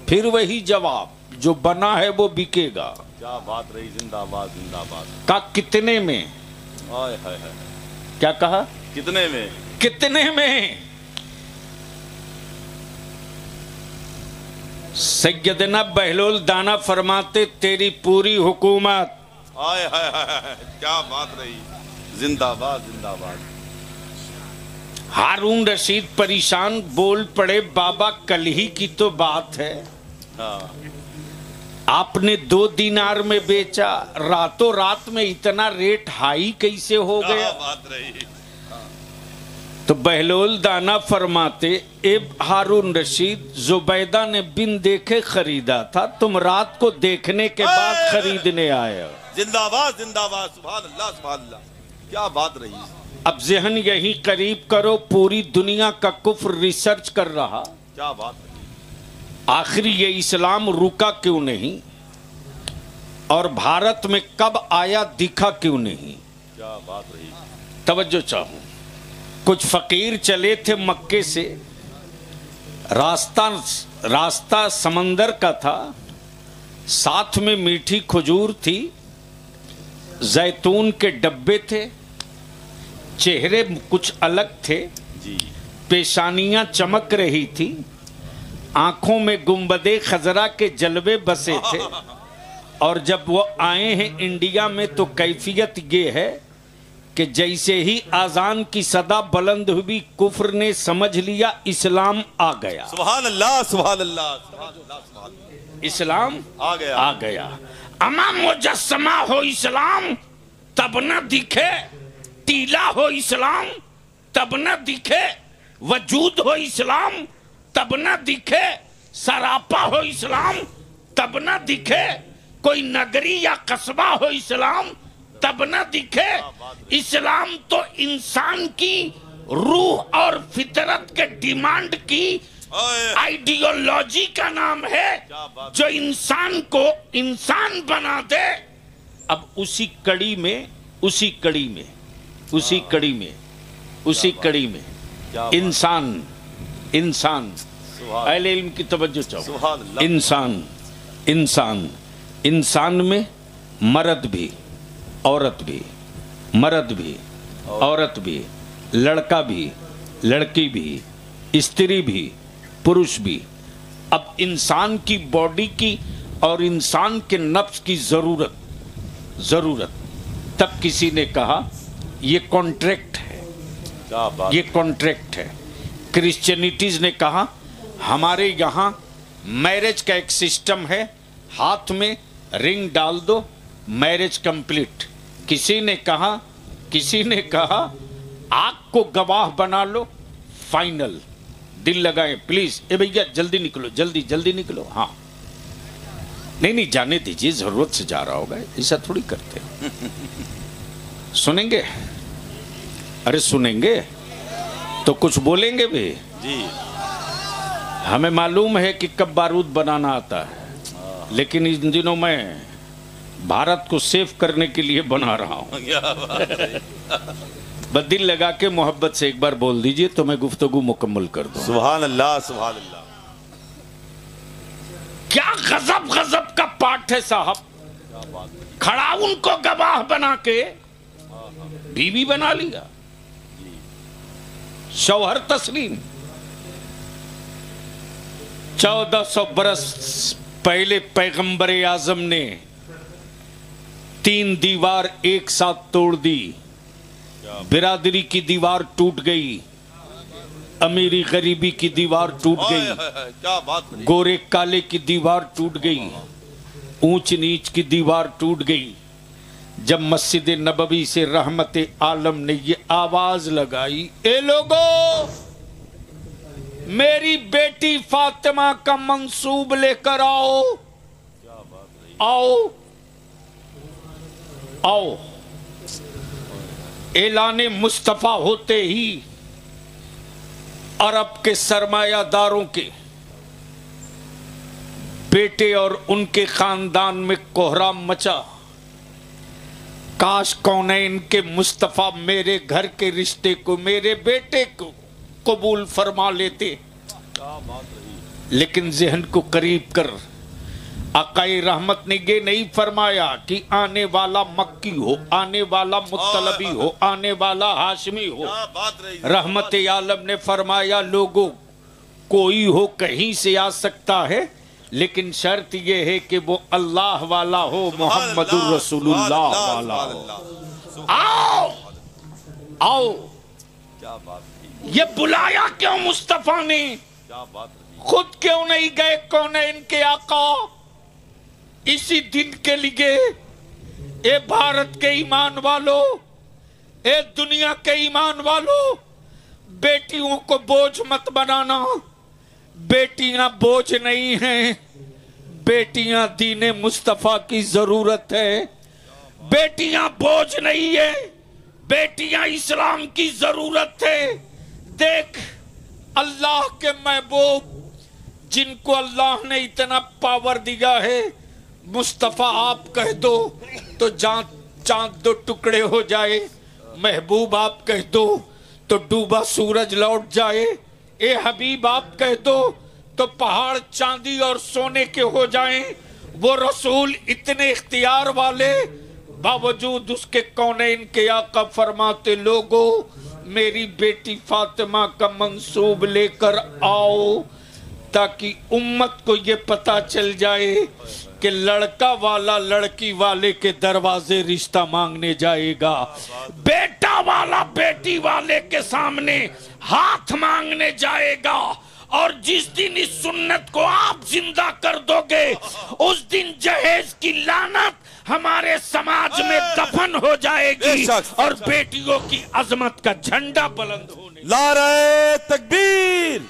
फिर वही जवाब, जो बना है वो बिकेगा। क्या बात रही, जिंदाबाद जिंदाबाद। कहा कितने में? हाय हाय हाय। क्या कहा? कितने में? कितने में? सैयदना बहलोल दाना फरमाते तेरी पूरी हुकूमत। हाय हाय हाय, क्या बात रही, जिंदाबाद जिंदाबाद। हारून रशीद परेशान बोल पड़े, बाबा कल ही की तो बात है, हाँ। आपने 2 दिनार में बेचा, रातों रात में इतना रेट हाई कैसे हो क्या गया? बात रही। तो बहलोल दाना फरमाते ए हारून रशीद, जुबैदा ने बिन देखे खरीदा था, तुम रात को देखने के बाद खरीदने आए हो। जिंदाबाद जिंदाबाद। सुभान अल्लाह सुभान अल्लाह, क्या बात रही। अब जहन यही करीब करो, पूरी दुनिया का कुफ्र रिसर्च कर रहा, क्या बात रही। आखिर ये इस्लाम रुका क्यों नहीं और भारत में कब आया दिखा क्यों नहीं? क्या बात रही। तवज्जो चाहूं, कुछ फकीर चले थे मक्के से, रास्ता समंदर का था, साथ में मीठी खजूर थी, जैतून के डब्बे थे, चेहरे कुछ अलग थे जी। पेशानियां चमक रही थी, आंखों में गुंबदे खजरा के जलवे बसे थे। और जब वो आए हैं इंडिया में तो कैफियत ये है कि जैसे ही आजान की सदा बुलंद हुई, कुफ्र ने समझ लिया इस्लाम आ गया। सुभान अल्लाह सुभान अल्लाह सुभान अल्लाह सुभान अल्लाह। इस्लाम आ गया आ गया। अमा मुजस्समा हो इस्लाम तब न दिखे, टीला हो इस्लाम तब न दिखे, वजूद हो इस्लाम तब न दिखे, सरापा हो इस्लाम तब न दिखे, कोई नगरी या कस्बा हो इस्लाम तब न दिखे। इस्लाम तो इंसान की रूह और फितरत के डिमांड की आइडियोलॉजी का नाम है, जो इंसान को इंसान बना दे। अब उसी कड़ी में इंसान अहले इल्म की तवज्जो चाहो। इंसान में मर्द भी, औरत भी, औरत भी, लड़का भी, लड़की भी, स्त्री भी, पुरुष भी। अब इंसान की बॉडी की और इंसान के नफ्स की जरूरत। तब किसी ने कहा ये कॉन्ट्रैक्ट है, ये कॉन्ट्रैक्ट है। क्रिश्चियनिटीज ने कहा हमारे यहाँ मैरिज का एक सिस्टम है, हाथ में रिंग डाल दो, मैरिज कंप्लीट। किसी ने कहा आग को गवाह बना लो, फाइनल। दिल लगाएं प्लीज, ए भैया जल्दी निकलो, जल्दी निकलो। हाँ नहीं जाने दीजिए, जरूरत से जा रहा होगा, ऐसा थोड़ी करते। सुनेंगे? अरे सुनेंगे तो कुछ बोलेंगे भी जी। हमें मालूम है कि कब बारूद बनाना आता है, लेकिन इन दिनों मैं भारत को सेव करने के लिए बना रहा हूं। बस दिल लगा के मोहब्बत से एक बार बोल दीजिए तो मैं गुफ्तगू मुकम्मल कर दूं। सुभान अल्लाह सुभान अल्लाह। क्या गजब का पाठ है साहब। खड़ा उनको गवाह बना के बीवी बना लिया, शौहर तस्लीम। 1400 बरस पहले पैगंबर आजम ने 3 दीवार एक साथ तोड़ दी। बिरादरी की दीवार टूट गई, अमीरी गरीबी की दीवार टूट गई, क्या बात। गोरे काले की दीवार टूट गई, ऊंच नीच की दीवार टूट गई। जब मस्जिद नबवी से रहमत आलम ने ये आवाज लगाई, ए लोगों, मेरी बेटी फातिमा का मंसूब लेकर आओ, आओ आओ। ऐलाने मुस्तफा होते ही अरब के सरमायादारों के बेटे और उनके खानदान में कोहराम मचा। काश कौनैन के मुस्तफा मेरे घर के रिश्ते को, मेरे बेटे को कबूल फरमा लेते। लेकिन जहन को करीब कर आकाए रहमत ने ये नहीं फरमाया कि आने वाला मक्की हो, आने वाला मुत्तलबी हो, आने वाला हाशमी हो। रहमत आलम ने फरमाया लोगों कोई हो कहीं से आ सकता है, लेकिन शर्त यह है कि वो अल्लाह वाला हो, मोहम्मदुर रसूलुल्लाह वाला हो। आओ आओ, क्या बात, ये बुलाया क्यों मुस्तफा ने? क्या बात, खुद क्यों नहीं गए कौनैन के आका? इसी दिन के लिए ए भारत के ईमान वालों, ए दुनिया के ईमान वालों, बेटियों को बोझ मत बनाना। बेटियां बोझ नहीं हैं, बेटियां दीने मुस्तफा की जरूरत है। बेटियां बोझ नहीं है, बेटियां इस्लाम की जरूरत है। देख अल्लाह के महबूब जिनको अल्लाह ने इतना पावर दिया है, मुस्तफा आप कह दो तो चांद दो टुकड़े हो जाए, महबूब आप कह दो तो डूबा सूरज लौट जाए, ए हबीब आप कह दो तो पहाड़ चांदी और सोने के हो जाएं। वो रसूल इतने इख्तियार वाले, बावजूद उसके कौनैन के आका फरमाते लोगों मेरी बेटी फातिमा का मंसूब लेकर आओ, ताकि उम्मत को ये पता चल जाए कि लड़का वाला लड़की वाले के दरवाजे रिश्ता मांगने जाएगा, बेटा वाला बेटी वाले के सामने हाथ मांगने जाएगा। और जिस दिन इस सुन्नत को आप जिंदा कर दोगे, उस दिन जहेज की लानत हमारे समाज में दफन हो जाएगी और बेटियों की अजमत का झंडा बुलंद होने। नारे तकबीर,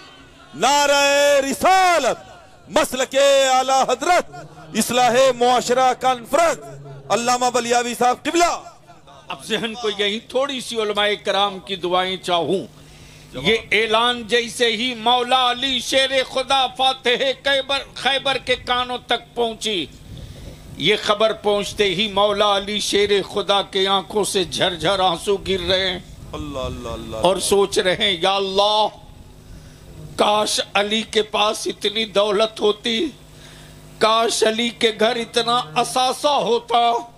नारे रिसालत, मसलके आला हजरत, इस्लाहे मुआशरा कॉन्फ्रेंस, अल्लामा बलियावी साहब किबला। अब जहन को यही थोड़ी सी उलमाए कराम की दुआएं चाहूं। ये ऐलान जैसे ही मौला अली शेर खुदा फातेह खैबर के कानों तक पहुंची, ये खबर पहुंचते ही मौला अली शेर खुदा के आंखों से झरझर आंसू गिर रहे हैं। अल्लाह अल्लाह अल्लाह, और सोच रहे हैं या अल्लाह काश अली के पास इतनी दौलत होती, काश अली के घर इतना असासा होता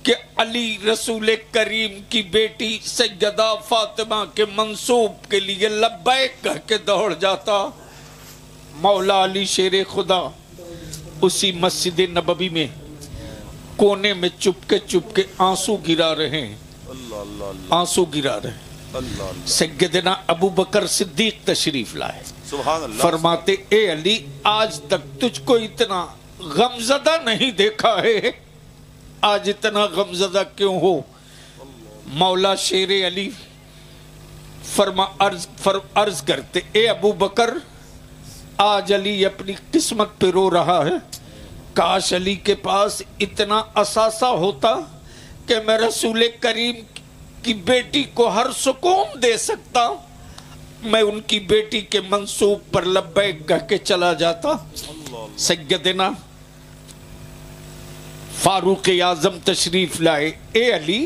कि अली रसूल करीम की बेटी सैयदा फातिमा के मंसूब के लिए लब्बैक कह के दौड़ जाता। मौला अली शेर खुदा उसी मस्जिद नबवी में कोने में चुपके आंसू गिरा रहे हैं, आंसू गिरा रहे हैं। सैयदना अबू बकर सिद्दीक तशरीफ लाए, फरमाते ए अली आज तक तुझको इतना गमजदा नहीं देखा है, आज इतना गमजदा क्यों हो? मौला शेर अली अर्ज करते ए अबू बकर आज अली अपनी किस्मत पे रो रहा है, काश अली के पास इतना असासा होता कि मैं रसूल करीम की बेटी को हर सुकून दे सकता, मैं उनकी बेटी के मंसूब पर लब्बैक कह के चला जाता। सैयदना फारूक आजम तशरीफ लाए, ए अली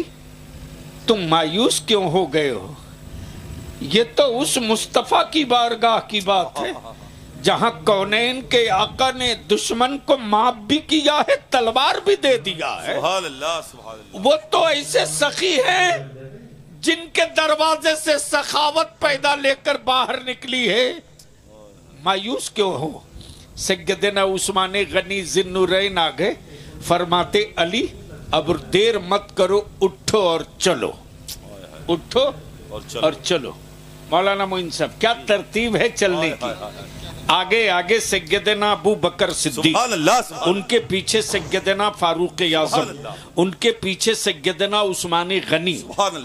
तुम मायूस क्यों हो गए हो? ये तो उस मुस्तफा की बारगाह की बात है जहां कौनैन के आका ने दुश्मन को माफ भी किया है, तलवार भी दे दिया है। सुभान अल्लाह, सुभान अल्लाह। वो तो ऐसे सखी हैं जिनके दरवाजे से सखावत पैदा लेकर बाहर निकली है, मायूस क्यों हो? सैयदना उस्मान गनी जिन्नुरैन आ गए, फरमाते अली अब देर मत करो, उठो और चलो, उठो और चलो। मौलाना मोइन साहब क्या तरतीब है चलने की। आगे आगे सैयदना अबू बकर सिद्दीक, उनके पीछे सैयदना फारूक आज़म, उनके पीछे सैयदना उस्मान गनी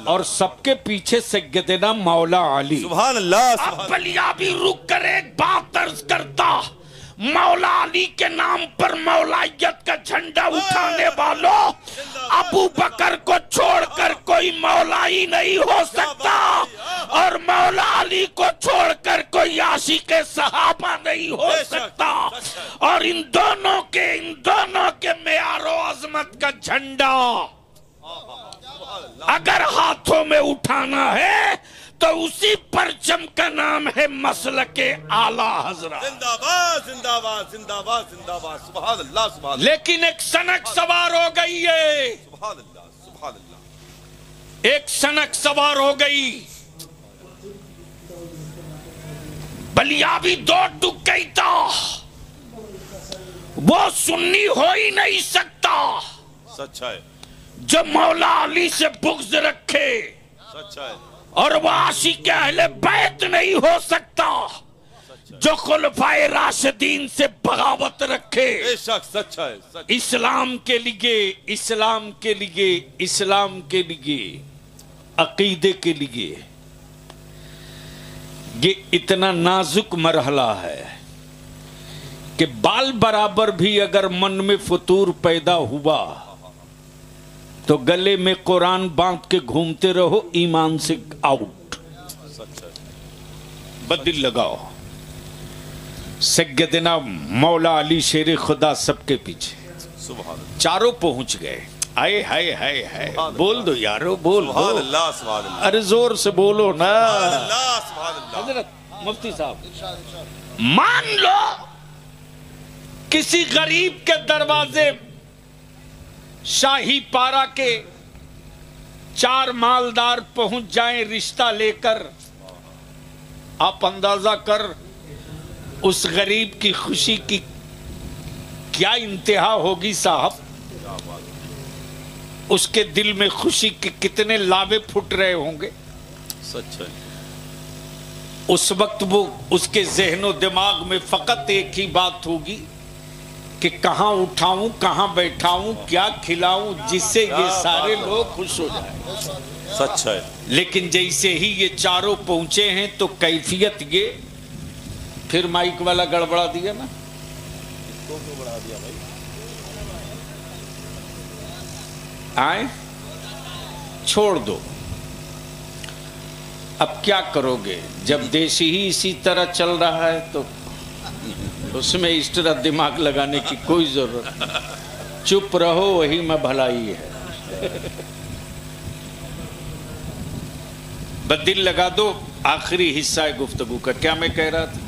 और सबके पीछे सैयदना मौला अली। सुभान अल्लाह। अब बलिया भी रुक कर एक बात अर्ज करता, मौला अली के नाम पर मौलायत का झंडा उठाने वालों, अबू बकर को छोड़कर कोई मौलाई नहीं हो सकता और मौला अली अली को छोड़कर कोई आशिक सहाबा नहीं हो सकता। और इन दोनों के मेयारो अजमत का झंडा अगर हाथों में उठाना है तो उसी परचम का नाम है मसलके आला हजरत। जिंदाबाद जिंदाबाद जिंदाबाद जिंदाबाद, सुभान अल्लाह सुभान अल्लाह। लेकिन एक सनक सवार हो गई है, सुभान अल्लाह सुभान अल्लाह। एक सनक सवार हो गई, बलिया भी दो टूक गई था, वो सुन्नी हो ही नहीं सकता सच है, जो मौला अली से बुग़्ज़ रखे, सच है। और वह आशिक अहले बैत नहीं हो सकता जो खुलफाए राशिदीन से बगावत रखे। बेशक सच है, सच। इस्लाम के लिए, इस्लाम के लिए, इस्लाम के लिए, अकीदे के लिए ये इतना नाजुक मरहला है कि बाल बराबर भी अगर मन में फतूर पैदा हुआ तो गले में कुरान बांध के घूमते रहो, ईमान से आउट। सच है। बदिल लगाओ। सैयदना मौला अली शेर खुदा सबके पीछे, सुभान अल्लाह। चारों पहुंच गए। आए हाय हाय हाय, बोल दो यारो, बोल दो। सुभान अल्लाह सुभान अल्लाह। अरे जोर से बोलो ना। सुभान अल्लाह सुभान अल्लाह। हजरत मुफ्ती साहब, मान लो किसी गरीब के दरवाजे शाही पारा के चार मालदार पहुंच जाएं रिश्ता लेकर, आप अंदाजा कर उस गरीब की खुशी की क्या इंतहा होगी साहब। उसके दिल में खुशी के कितने लावे फुट रहे होंगे। सच है। उस वक्त वो उसके ज़हनो दिमाग में फकत एक ही बात होगी कि कहां उठाऊं, कहां बैठाऊं, क्या खिलाऊं जिससे ये सारे लोग खुश हो जाएं। सच है। लेकिन जैसे ही ये चारों पहुंचे हैं तो कैफियत ये, फिर माइक वाला गड़बड़ा दिया ना, बढ़ा दिया भाई। आए छोड़ दो। अब क्या करोगे जब देशी ही इसी तरह चल रहा है, तो उसमें इस तरह दिमाग लगाने की कोई जरूरत। चुप रहो, वही में भलाई है। बदिल लगा दो। आखिरी हिस्सा है गुफ्तगू का। क्या मैं कह रहा था,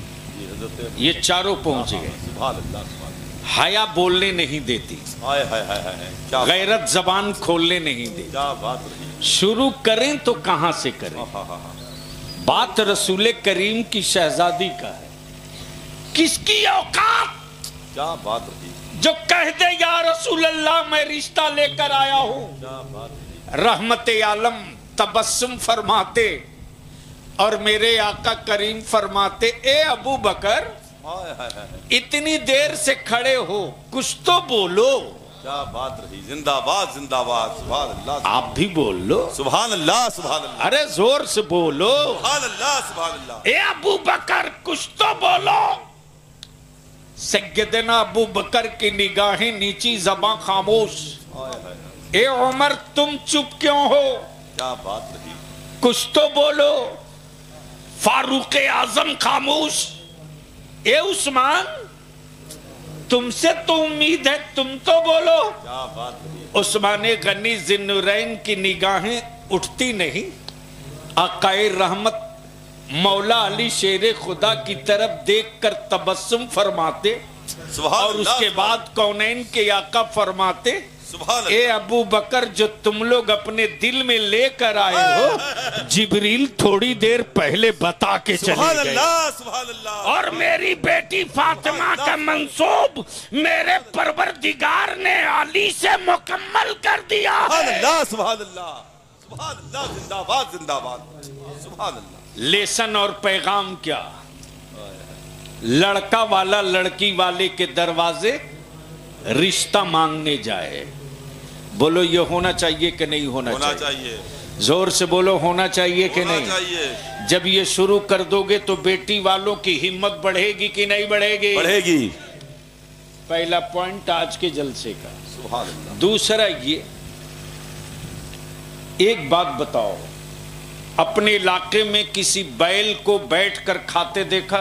ये चारों पहुंच गए। सुभान अल्लाह सुभान अल्लाह। हया बोलने नहीं देती, हाय हाय हाय हाय, क्या गैरत जबान खोलने नहीं देती। क्या बात रही। शुरू करें तो कहां से करें। हाँ हाँ हाँ। बात रसूल करीम की शहजादी का है। किसकी औकात क्या बात रही। जो कह दे या रसूल अल्लाह मैं रिश्ता लेकर आया हूं। क्या बात रही। रहमत आलम तबस्सुम फरमाते और मेरे आका करीम फरमाते, ए अबू बकर हाय हाय हाय, इतनी देर से खड़े हो, कुछ तो बोलो। क्या बात रही। जिंदाबाद जिंदाबाद, सुभान अल्लाह। आप भी बोल लो। सुभान अल्लाह सुभान अल्लाह। अरे जोर से बोलो। सुभान अल्लाह सुभान अल्लाह। ए अबू बकर कुछ तो बोलो। सैयदना अबू बकर की निगाहें नीची, ज़बां खामोश। हाय हाय हाय, ए उमर तुम चुप क्यों हो, क्या बात रही। कुछ तो बोलो। फारूक आजम खामोश। ए उस्मान तुमसे तो उम्मीद है, तुम तो बोलो। क्या बात रही। उस्मान गनी जिन्नुरैन की निगाहें उठती नहीं। आकाए रहमत मौला अली शेर खुदा की तरफ देखकर तबस्सुम फरमाते सुभान और अल्लाह, उसके बाद कौनैन के आका फरमाते, सुभान ए अबू बकर जो तुम लोग अपने दिल में लेकर आए हो, जिब्रील थोड़ी देर पहले बता के चले सुभान गए। अल्लाह सुभान अल्लाह। और मेरी बेटी फातिमा का मंसूब मेरे परवरदिगार ने अली से मुकम्मल कर दिया सुभान है। अल्लाह सुभान अल्लाह सुभान अल्लाह। जिंदाबाद जिंदाबाद, सुभान अल्लाह। लेसन और पैगाम क्या, लड़का वाला लड़की वाले के दरवाजे रिश्ता मांगने जाए। बोलो ये होना चाहिए कि नहीं होना चाहिए? जोर से बोलो, होना चाहिए कि नहीं चाहिए। जब ये शुरू कर दोगे तो बेटी वालों की हिम्मत बढ़ेगी कि नहीं बढ़ेगी? बढ़ेगी। पहला पॉइंट आज के जलसे का। सुभान अल्लाह। दूसरा ये, एक बात बताओ, अपने इलाके में किसी बैल को बैठकर खाते देखा?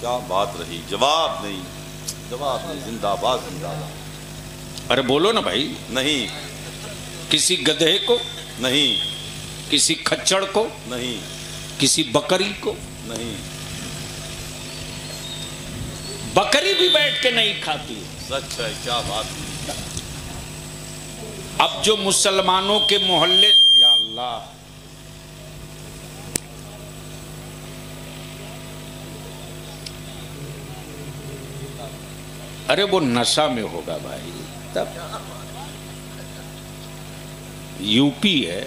क्या बात रही, जवाब नहीं, जवाब नहीं, जिंदाबाद जिंदाबाद। अरे बोलो ना भाई। नहीं। किसी गधे को? नहीं। किसी खच्चड़ को? नहीं। किसी बकरी को? नहीं। बकरी भी बैठ के नहीं खाती। सच है, क्या बात। अब जो मुसलमानों के मोहल्ले, या अल्लाह, अरे वो नशा में होगा भाई। तब यूपी है,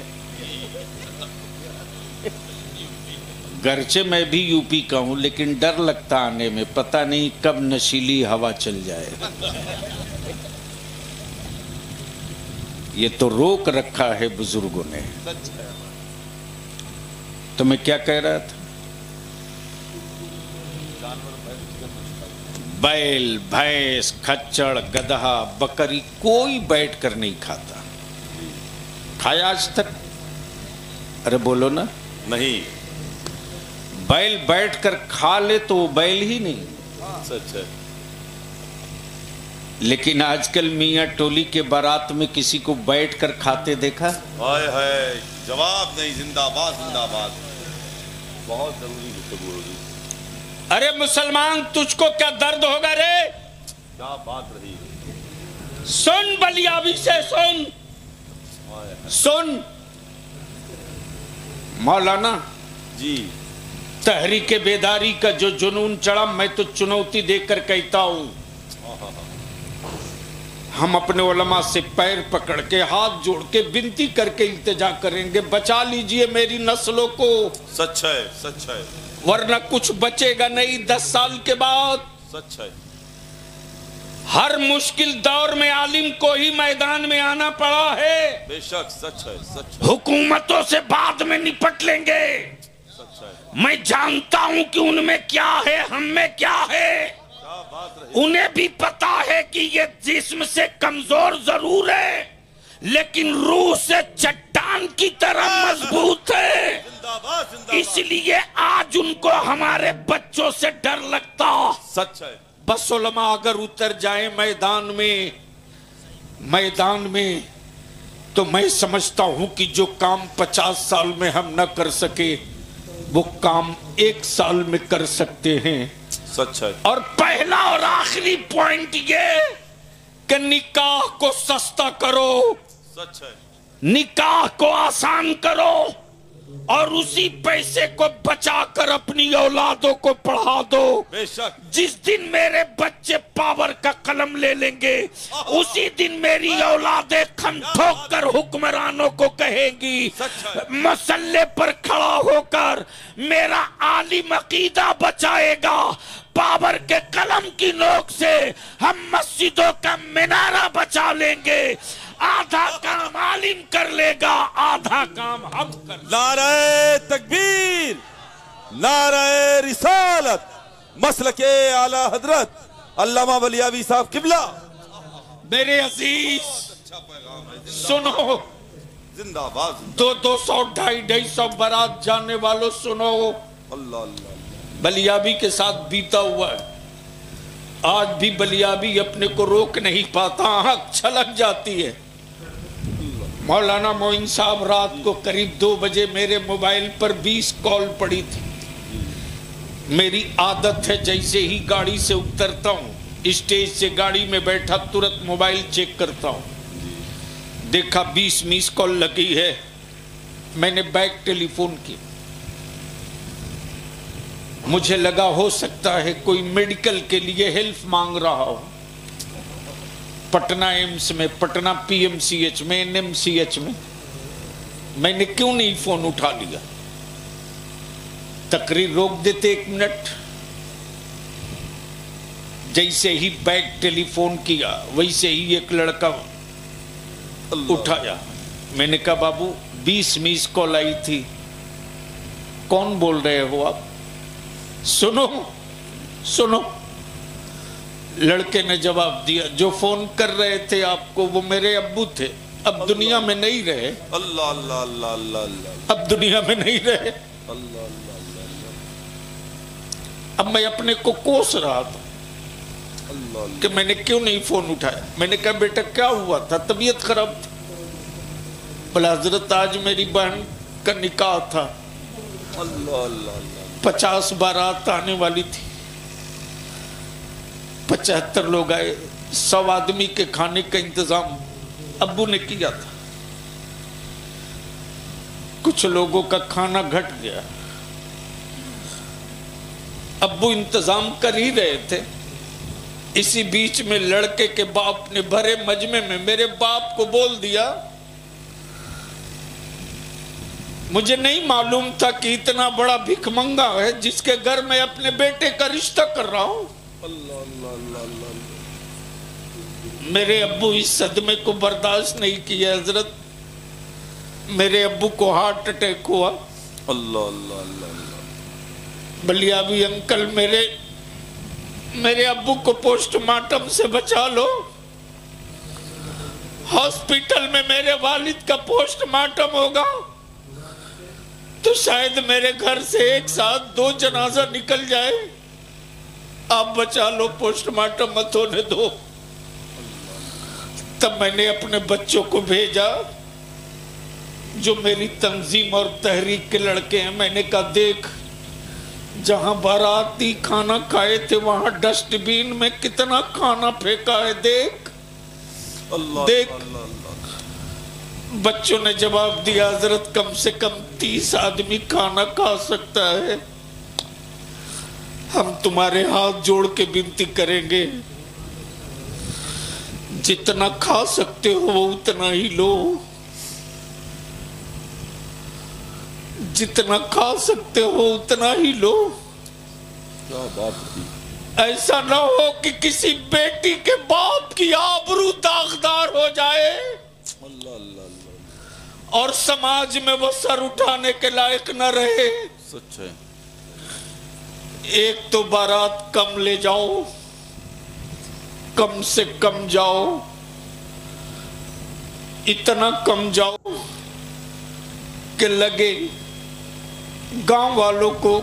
गरचे मैं भी यूपी का हूं, लेकिन डर लगता आने में, पता नहीं कब नशीली हवा चल जाए। ये तो रोक रखा है बुजुर्गों ने। तो मैं क्या कह रहा था? बैल, भैंस, खच्चड़, गधा, बकरी कोई बैठकर नहीं खाता। खाया आज तक? अरे बोलो ना। नहीं। बैल बैठकर खा ले तो वो बैल ही नहीं। सच है। लेकिन आजकल मियाँ टोली के बारात में किसी को बैठकर खाते देखा? हाय हाय, जवाब नहीं, जिंदाबाद जिंदाबाद। बहुत जरूरी गुफ्तगू होगी। अरे मुसलमान, तुझको क्या दर्द होगा रे? क्या बात रही। सुन बलियाबी से सुन, सुन मौलाना जी। तहरीक बेदारी का जो जुनून चढ़ा, मैं तो चुनौती देकर कहता हूं, हम अपने उलमा से पैर पकड़ के, हाथ जोड़ के, विनती करके इल्तिजा करेंगे, बचा लीजिए मेरी नस्लों को। सच है, सच है। वरना कुछ बचेगा नहीं 10 साल के बाद। सच है। हर मुश्किल दौर में आलिम को ही मैदान में आना पड़ा है। बेशक, सच है, सच है। हुकूमतों से बाद में निपट लेंगे। सच है। मैं जानता हूं कि उनमें क्या है, हम में क्या है। क्या बात रही। उन्हें भी पता है कि ये जिस्म से कमजोर जरूर है, लेकिन रूह से चट्टान की तरह मजबूत है। जिंदाबाद जिंदाबाद। इसलिए आज उनको हमारे बच्चों से डर लगता। सच है। बस उलमा अगर उतर जाए मैदान में, तो मैं समझता हूं कि जो काम 50 साल में हम न कर सके, वो काम 1 साल में कर सकते हैं। सच है। और पहला और आखिरी पॉइंट ये कि निकाह को सस्ता करो। सच है। निकाह को आसान करो और उसी पैसे को बचाकर अपनी औलादों को पढ़ा दो। बेशक। जिस दिन मेरे बच्चे पावर का कलम ले लेंगे, उसी दिन मेरी औलादें खम ठोक कर हुक्मरानों को कहेंगी, मसल्ले पर खड़ा होकर मेरा आलिम अकीदा बचाएगा, पावर के कलम की नोक से हम मस्जिदों का मीनारा बचा लेंगे। आधा काम आलिम कर लेगा, आधा काम हम कर लेंगे। नारे तकबीर, नारे रिसालत, मसलके आला हजरत अल्लामा बलियावी साहब किबला। मेरे अजीज सुनो, जिंदाबाद। 200 250 बारात जाने वालों सुनो, अल्लाह अल्लाह। बलियाबी के साथ बीता हुआ है। आज भी बलियाबी अपने को रोक नहीं पाता, आंख छलक जाती है। मौलाना मोइन साहब रात को करीब 2 बजे मेरे मोबाइल पर 20 कॉल पड़ी थी। मेरी आदत है, जैसे ही गाड़ी से उतरता हूँ, स्टेज से गाड़ी में बैठा, तुरंत मोबाइल चेक करता हूँ। देखा 20 मिस कॉल लगी है। मैंने बैक टेलीफोन की, मुझे लगा हो सकता है कोई मेडिकल के लिए हेल्प मांग रहा हो। पटना एम्स में, पटना पीएमसीएच में, एनएमसीएच में। मैंने क्यों नहीं फोन उठा लिया? तकरीर रोक देते 1 मिनट। जैसे ही बैक टेलीफोन किया, वैसे ही एक लड़का उठाया। मैंने कहा बाबू 20 मिस कॉल आई थी, कौन बोल रहे हो आप? सुनो सुनो। लड़के ने जवाब दिया, जो फोन कर रहे थे आपको वो मेरे अब्बू थे। अब दुनिया में नहीं रहे, अल्लाह अल्लाह अल्लाह अल्लाह अल्लाह अब दुनिया में नहीं रहे। अल्लाह अल्लाह अल्लाह अब मैं अपने को कोस रहा था अल्लाह कि मैंने क्यों नहीं फोन उठाया। मैंने कहा बेटा क्या हुआ था, तबीयत खराब थी। बोला हजरत आज मेरी बहन का निकाह था, अल्लाह अल्लाह अल्लाह 50 बारात आने वाली थी, 75 लोग आए, 100 आदमी के खाने का इंतजाम अब्बू ने किया था। कुछ लोगों का खाना घट गया, अब्बू इंतजाम कर ही रहे थे। इसी बीच में लड़के के बाप ने भरे मजमे में मेरे बाप को बोल दिया, मुझे नहीं मालूम था कि इतना बड़ा भिखमंगा है जिसके घर में अपने बेटे का रिश्ता कर रहा हूं। अल्लाह अल्लाह अल्लाह अल्लाह मेरे अब्बू इस सदमे को बर्दाश्त नहीं किया हजरत। मेरे अब्बू को हार्ट अटैक हुआ। अल्लाह अल्लाह अल्लाह बलियाबी अंकल मेरे अब्बू को पोस्टमार्टम से बचा लो। हॉस्पिटल में मेरे वालिद का पोस्टमार्टम होगा तो शायद मेरे घर से एक साथ 2 जनाजा निकल जाए। आप बचा लो, पोस्टमार्टम मत होने दो। तब मैंने अपने बच्चों को भेजा जो मेरी तंजीम और तहरीक के लड़के हैं। मैंने कहा देख, जहां बाराती खाना खाए थे वहां डस्टबिन में कितना खाना फेंका है, देख अल्लाह देख। अल्लाह अल्लाह बच्चों ने जवाब दिया हजरत कम से कम 30 आदमी खाना खा सकता है। हम तुम्हारे हाथ जोड़ के विनती करेंगे, जितना खा सकते हो उतना ही लो, जितना खा सकते हो उतना ही लो। क्या बात की। ऐसा ना हो कि किसी बेटी के बाप की आबरू दागदार हो जाए अल्लाह अल्लाह अल्लाह और समाज में वो सर उठाने के लायक न रहे। सच है। एक तो बारात कम ले जाओ, कम से कम जाओ, इतना कम जाओ कि लगे गांव वालों को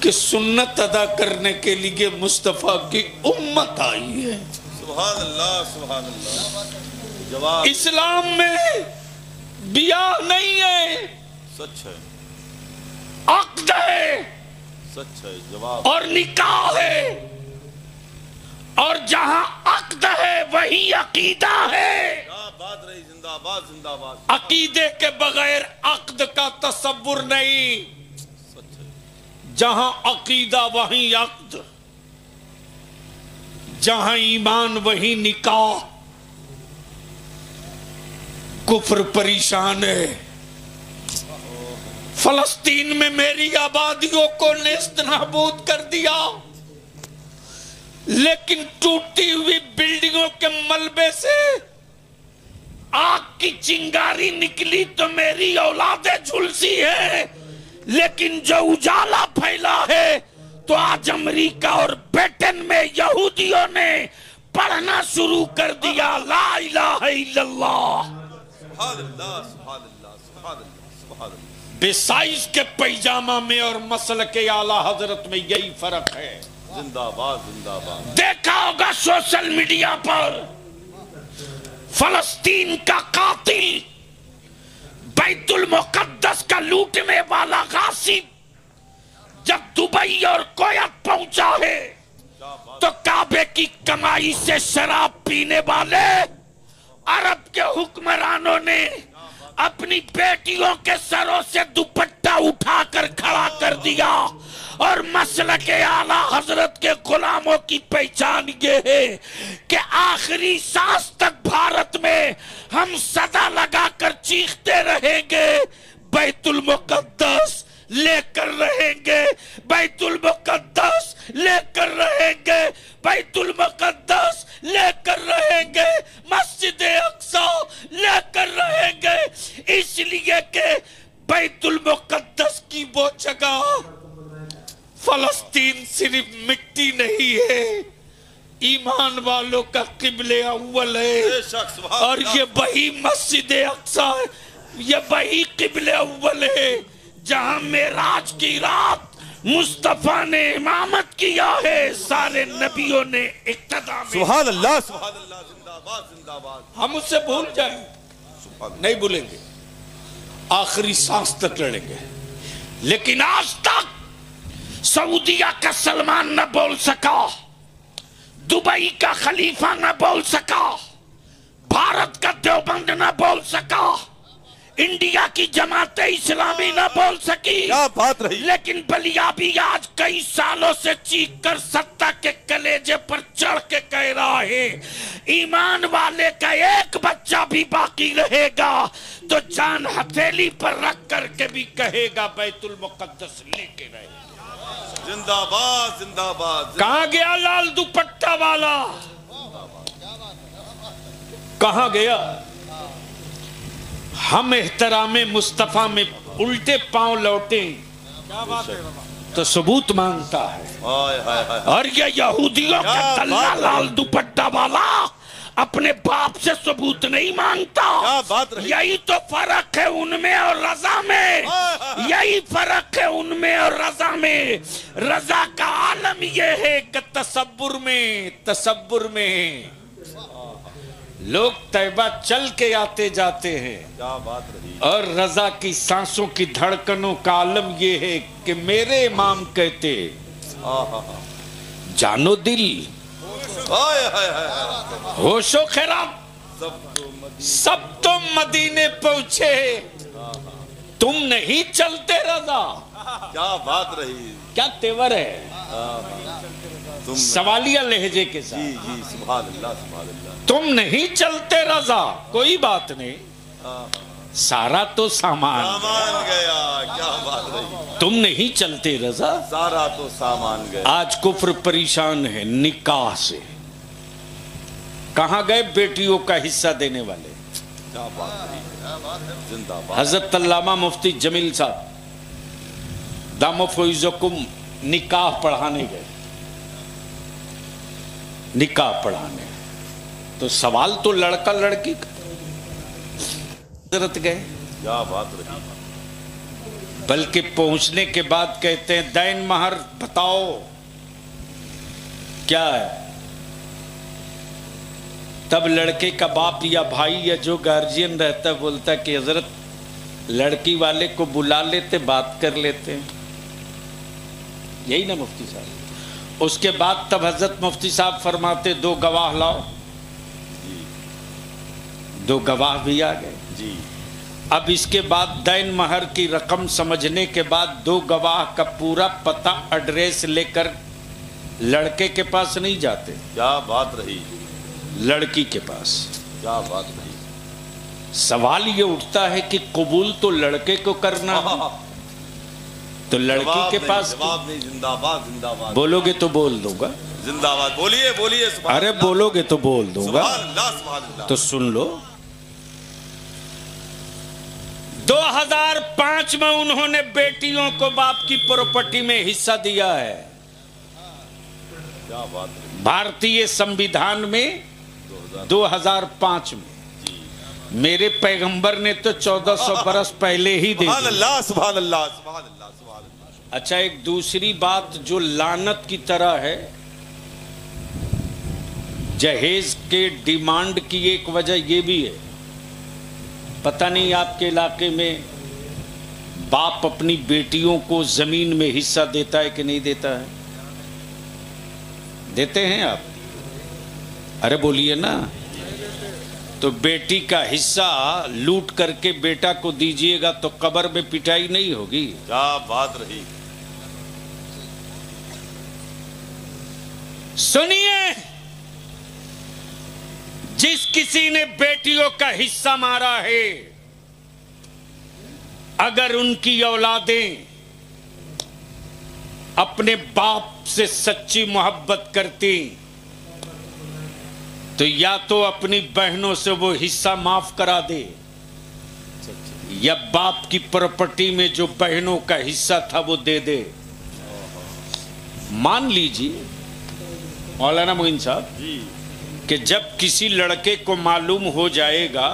कि सुन्नत अदा करने के लिए मुस्तफा की उम्मत आई है। सुभान अल्लाह सुभान अल्लाह। जवाब इस्लाम में बियाह नहीं है, सच है अक्द है सच है। जवाब और निकाह है, और जहां अक्द है वही अकीदा है। क्या बात रही। जिंदाबाद जिंदाबाद। अकीदे के बगैर अक्द का तसव्वुर नहीं। सच है। जहां अकीदा वहीं अक्द, जहां ईमान वहीं निकाह। कुफ्र परेशान है। फलस्तीन में मेरी आबादियों को नेस्त नाबूद कर दिया, लेकिन टूटी हुई बिल्डिंगों के मलबे से आग की चिंगारी निकली तो मेरी औलादे झुलसी है। लेकिन जो उजाला फैला है तो आज अमेरिका और ब्रिटेन में यहूदियों ने पढ़ना शुरू कर दिया, ला इलाहा इल्लल्लाह। सुभान अल्लाह सुभान अल्लाह सुभान अल्लाह सुभान अल्लाह। बेसाइज के पैजामा में और मसल के आला हजरत में यही फर्क है। जिंदाबाद जिंदाबाद। देखा होगा सोशल मीडिया पर फलस्तीन का कातिल, बैतुल मुकद्दस का लूटने वाला गासिब जब दुबई और कोयत पहुंचा है तो काबे की कमाई से शराब पीने वाले अरब के हुक्मरानों ने अपनी बेटियों के सरों से दुपट्टा उठाकर खड़ा कर दिया और मसलक के आला हजरत के गुलामों की पहचान ये है कि आखिरी सांस तक भारत में हम सदा लगाकर चीखते रहेंगे, बैतुल मुकद्दस लेकर रहेंगे, बैतुल मुकद्दस लेकर रहेंगे, बैतुल मुकद्दस लेकर रहेंगे, मस्जिद अक्सा लेकर रहेंगे। इसलिए कि बैतुल मुकद्दस की वो जगह फलस्तीन सिर्फ मिट्टी नहीं है, ईमान वालों का किबले अव्वल है बेशक, सुभान और अल्लाह। ये वही मस्जिद अक्सा है, ये वही किबले अव्वल है जहां मेराज की रात मुस्तफा ने इमामत किया है, सारे नबियों ने इक्तदा में। सुभान अल्लाह, सुभान अल्लाह, जिंदाबाद जिंदाबाद। हम उससे भूल जाए, नहीं भूलेंगे, आखिरी सांस तक लड़ेंगे। लेकिन आज तक सऊदिया का सलमान न बोल सका, दुबई का खलीफा न बोल सका, भारत का देवबंद न बोल सका, इंडिया की जमात इस्लामी न बोल सकी। क्या बात रही। लेकिन बलिया भी आज कई सालों से चीख कर सत्ता के कलेजे पर चढ़ के कह रहा है, ईमान वाले का एक बच्चा भी बाकी रहेगा तो जान हथेली पर रख करके भी कहेगा बैतुल मुकद्दस लेके रहेगा। जिंदाबाद जिंदाबाद। कहां गया लाल दुपट्टा वाला, कहां गया? हम एहतरामे मुस्तफा में उल्टे पांव लौटे तो सबूत मांगता है, हाय हाय हाय। और ये यहूदियों का क्या दल्ला बात लाल दुपट्टा वाला अपने बाप से सबूत नहीं मांगता। क्या बात रही। यही तो फर्क है उनमें और रजा में, यही फर्क है उनमें और रजा में। रजा का आलम यह है कि तसब्बुर में लोग तैबा चल के आते जाते हैं, क्या बात रही। और रजा की सांसों की धड़कनों का आलम यह है कि मेरे इमाम कहते जानो दिल हाय हाय हाय। होशो खैरात सब तो मदीने पहुंचे, तुम नहीं चलते रजा। क्या बात रही। क्या तेवर है तुम सवालिया लहजे के साथ। जी जी, सुभान अल्लाह सुभान अल्लाह। तुम नहीं चलते रजा, कोई बात नहीं, सारा तो सामान सामान गया। क्या बात रही। तुम नहीं चलते रजा, सारा तो सामान गया। आज कुफ्र परेशान है निकाह से। कहां गए बेटियों का हिस्सा देने वाले? क्या बात रही। जिंदाबाद। हजरत अल्लामा मुफ्ती जमील साहब दामो फैज़कुम निकाह पढ़ाने गए, निकाह पढ़ाने, तो सवाल तो लड़का लड़की का। हजरत गए, क्या बात रही। बल्कि पहुंचने के बाद कहते हैं दैन महर बताओ क्या है। तब लड़के का बाप या भाई या जो गार्जियन रहता है बोलता है कि हजरत लड़की वाले को बुला लेते, बात कर लेते। यही ना मुफ्ती साहब। उसके बाद तब हजरत मुफ्ती साहब फरमाते दो गवाह लाओ। दो गवाह भी आ गए जी। अब इसके बाद दैन महर की रकम समझने के बाद दो गवाह का पूरा पता एड्रेस लेकर लड़के के पास नहीं जाते, क्या बात रही। लड़की के पास। क्या बात रही। सवाल ये उठता है कि कबूल तो लड़के को करना है, तो लड़की के पास जवाब नहीं। जिंदाबाद जिंदाबाद। बोलोगे तो बोल दूंगा। जिंदाबाद। बोलिए बोलिए। सुभान अरे अल्लाह। बोलोगे तो बोल दूंगा, सुभान अल्लाह सुभान अल्लाह। तो सुन लो। 2005 में उन्होंने बेटियों को बाप की प्रॉपर्टी में हिस्सा दिया है। क्या बात रही। भारतीय संविधान में 2005 में। मेरे पैगंबर ने तो 1400 बरस पहले ही दे सुभान दी। अल्लाह सुभान अल्लाह सुभान अल्लाह सुभान अल्लाह। अच्छा, एक दूसरी बात जो लानत की तरह है, जहेज के डिमांड की एक वजह यह भी है, पता नहीं आपके इलाके में बाप अपनी बेटियों को जमीन में हिस्सा देता है कि नहीं देता है? देते हैं आप? अरे बोलिए ना। तो बेटी का हिस्सा लूट करके बेटा को दीजिएगा तो कब्र में पिटाई नहीं होगी। क्या बात रही। सुनिए, जिस किसी ने बेटियों का हिस्सा मारा है, अगर उनकी औलादें अपने बाप से सच्ची मोहब्बत करती तो या तो अपनी बहनों से वो हिस्सा माफ करा दे, या बाप की प्रॉपर्टी में जो बहनों का हिस्सा था वो दे दे। मान लीजिए मौलाना मोइन साहब जी कि जब किसी लड़के को मालूम हो जाएगा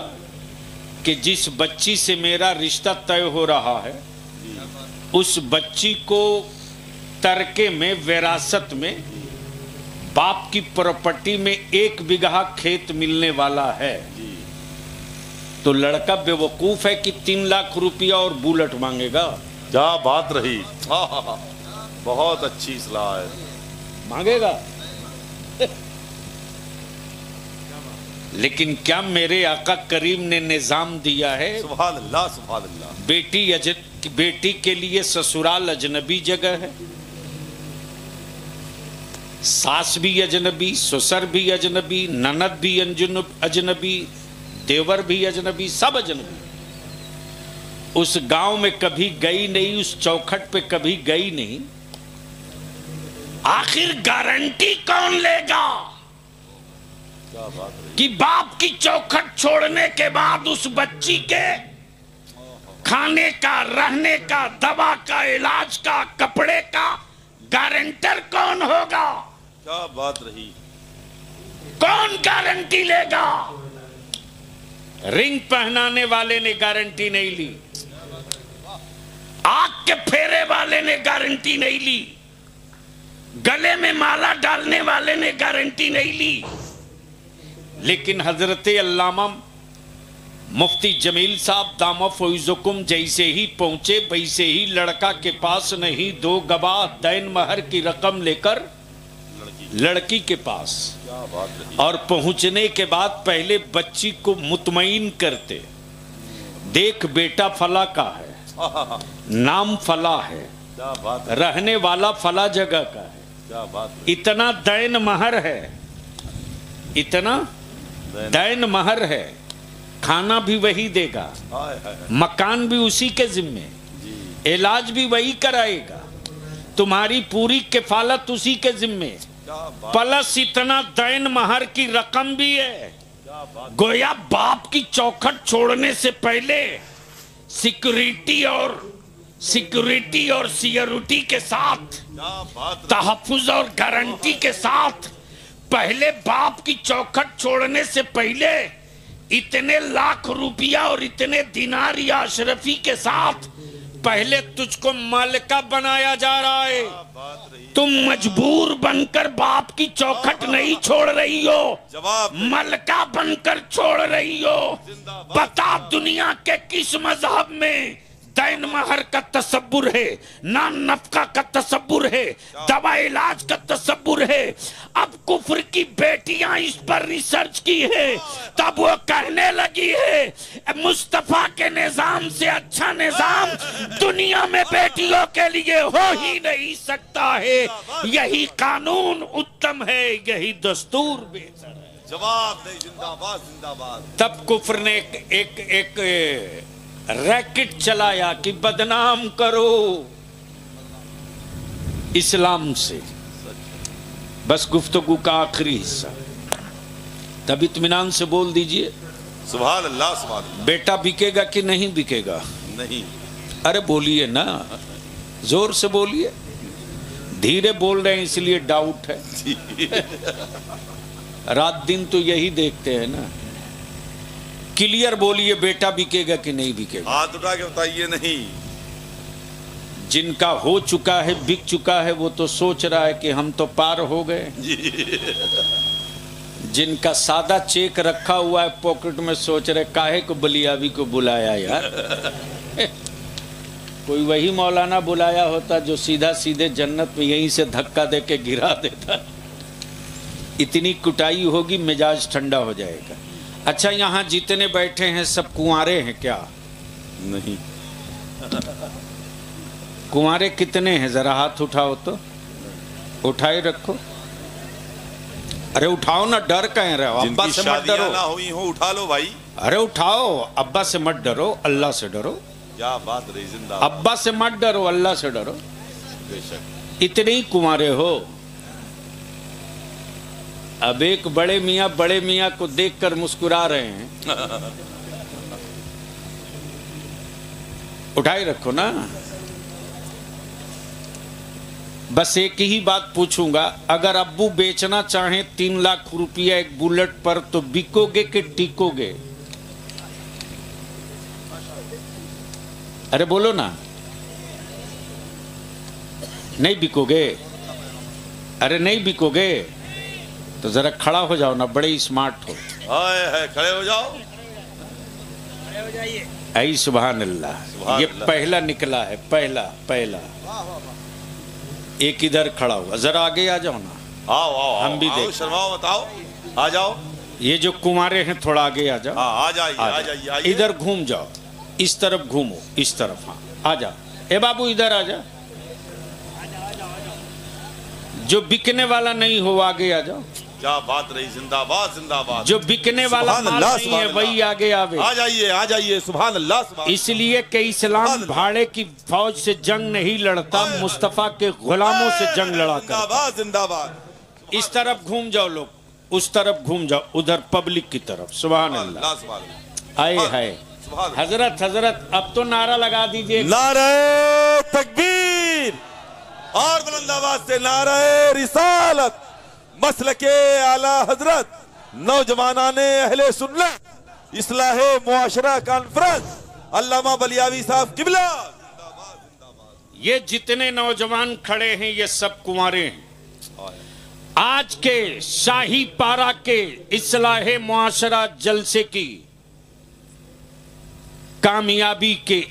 कि जिस बच्ची से मेरा रिश्ता तय हो रहा है उस बच्ची को तरके में विरासत में बाप की प्रॉपर्टी में 1 बीघा खेत मिलने वाला है, तो लड़का बेवकूफ है कि 3 लाख रुपया और बुलेट मांगेगा। क्या बात रही। हाँ, बहुत अच्छी सलाह है। मांगेगा। लेकिन क्या मेरे आका करीम ने निजाम दिया है, सुभान अल्लाह सुभान अल्लाह, बेटी के लिए ससुराल अजनबी जगह है, सास भी अजनबी, ससुर भी अजनबी, ननद भी अजनबी, देवर भी अजनबी, सब अजनबी। उस गांव में कभी गई नहीं, उस चौखट पे कभी गई नहीं। आखिर गारंटी कौन लेगा क्या बात रही। कि बाप की चौखट छोड़ने के बाद उस बच्ची के खाने का, रहने का, दवा का, इलाज का, कपड़े का गारंटर कौन होगा? क्या बात रही। कौन गारंटी लेगा? रिंग पहनाने वाले ने गारंटी नहीं ली, आग के फेरे वाले ने गारंटी नहीं ली, गले में माला डालने वाले ने गारंटी नहीं ली। लेकिन हजरत अल्लामा मुफ्ती जमील साहब दामा फौजुकुम जैसे ही पहुंचे वैसे ही लड़का के पास नहीं 2 गवाह दैन महर की रकम लेकर लड़की के पास। क्या बात रही। और पहुंचने के बाद पहले बच्ची को मुतमईन करते, देख बेटा फला का है, नाम फला है, क्या बात, रहने वाला फला जगह का है, क्या बात रही। इतना दैन महर है, इतना दैन महर है, खाना भी वही देगा, मकान भी उसी के जिम्मे, इलाज भी वही कराएगा, तुम्हारी पूरी किफालत उसी के जिम्मे, प्लस इतना दैन महर की रकम भी है। गोया बाप की चौखट छोड़ने से पहले सिक्योरिटी और सिक्योरिटी के साथ, तहफ्फुज और गारंटी के साथ, पहले बाप की चौखट छोड़ने से पहले इतने लाख रुपया और इतने दिनार या अशरफी के साथ पहले तुझको मालिका बनाया जा रहा है। तुम मजबूर बनकर बाप की चौखट नहीं छोड़ रही हो, मलका बनकर छोड़ रही हो। बता दुनिया के किस मजहब में दैन महर का तसब्बुर है, ना नफका का तसब्बुर है, दवा इलाज का तसब्बुर है। अब कुफ्र की बेटियां इस पर रिसर्च की है, तब वो कहने लगी है मुस्तफा के निजाम से अच्छा निजाम दुनिया में बेटियों के लिए हो ही नहीं सकता है। यही कानून उत्तम है, यही दस्तूर बेहतर है। जवाब नहीं, जिंदाबाद जिंदाबाद। तब कुफ्र ने एक रैकेट चलाया कि बदनाम करो इस्लाम से। बस गुफ्तगू का आखिरी हिस्सा, तब इत्मीनान से बोल दीजिए सुभान अल्लाह सुभान अल्लाह। बेटा बिकेगा कि नहीं बिकेगा? नहीं। अरे बोलिए ना, जोर से बोलिए। धीरे बोल रहे हैं इसलिए डाउट है। रात दिन तो यही देखते हैं ना। क्लियर बोलिए, बेटा बिकेगा कि नहीं बिकेगा? हाथ उठा के बताइए। नहीं। जिनका हो चुका है, बिक चुका है, वो तो सोच रहा है कि हम तो पार हो गए। जिनका सादा चेक रखा हुआ है पॉकेट में, सोच रहे काहे को बलियावी को बुलाया यार। कोई वही मौलाना बुलाया होता जो सीधा सीधे जन्नत में यहीं से धक्का दे के गिरा देता। इतनी कुटाई होगी, मिजाज ठंडा हो जाएगा। अच्छा, यहाँ जितने बैठे हैं सब कुंवारे हैं क्या? नहीं। कुंवारे कितने हैं? जरा हाथ उठाओ तो। उठाए रखो। अरे उठाओ ना, डर कहीं रहे हो? अब्बा से मत डरो। ना हुई हो उठा लो भाई। अरे उठाओ, अब्बा से मत डरो, अल्लाह से डरो। क्या बात रही। जिंदाबाद। अब्बा से मत डरो, अल्लाह से डरो। बेशक। इतने ही कुंवारे हो। अब एक बड़े मियाँ को देखकर मुस्कुरा रहे हैं। उठाए रखो ना। बस एक ही बात पूछूंगा, अगर अब्बू बेचना चाहें 3 लाख रुपया एक बुलेट पर तो बिकोगे कि टिकोगे? अरे बोलो ना, नहीं बिकोगे? अरे नहीं बिकोगे तो जरा खड़ा हो जाओ ना, बड़े स्मार्ट हो। है खड़े हो जाओ, आई सुभान अल्लाह। ये पहला निकला है, पहला। एक इधर खड़ा हुआ, जरा आगे आ जाओ ना। आओ आओ हम भी देख, शर्माओ बताओ, आ जाओ। ये जो कुंवारे हैं थोड़ा आगे आ जाओ। आ जाइए। इधर घूम जाओ, इस तरफ घूमो, इस तरफ। हाँ आ जाओ। ए बाबू इधर आ जा। जो बिकने वाला नहीं हो आगे आ जाओ। क्या बात रही, जिंदाबाद जिंदाबाद। जो बिकने वाला माल नहीं है वही आगे आवे। आ जाइए सुभान अल्लाह। इसलिए कि इस्लाम भाड़े की फौज से जंग नहीं लड़ता, मुस्तफा के गुलामों से जंग लड़ा करता। जिंदाबाद। इस तरफ घूम जाओ लोग, उस तरफ घूम जाओ, उधर पब्लिक की तरफ। सुभान अल्लाह। आए है हजरत अब तो नारा लगा दीजिए। नारे तकबीर और बुलंद आवाज से नारे रिसालत। मसलके आला हजरत नौजवानाने अहले सुन्नत इस्लाहे मुआशरा कॉन्फ्रेंस अल्लामा बलियावी साहब किबला। ये जितने नौजवान खड़े हैं ये सब कुंवारे हैं। आज के शाही पारा के इस्लाहे मुआशरा जलसे की कामयाबी के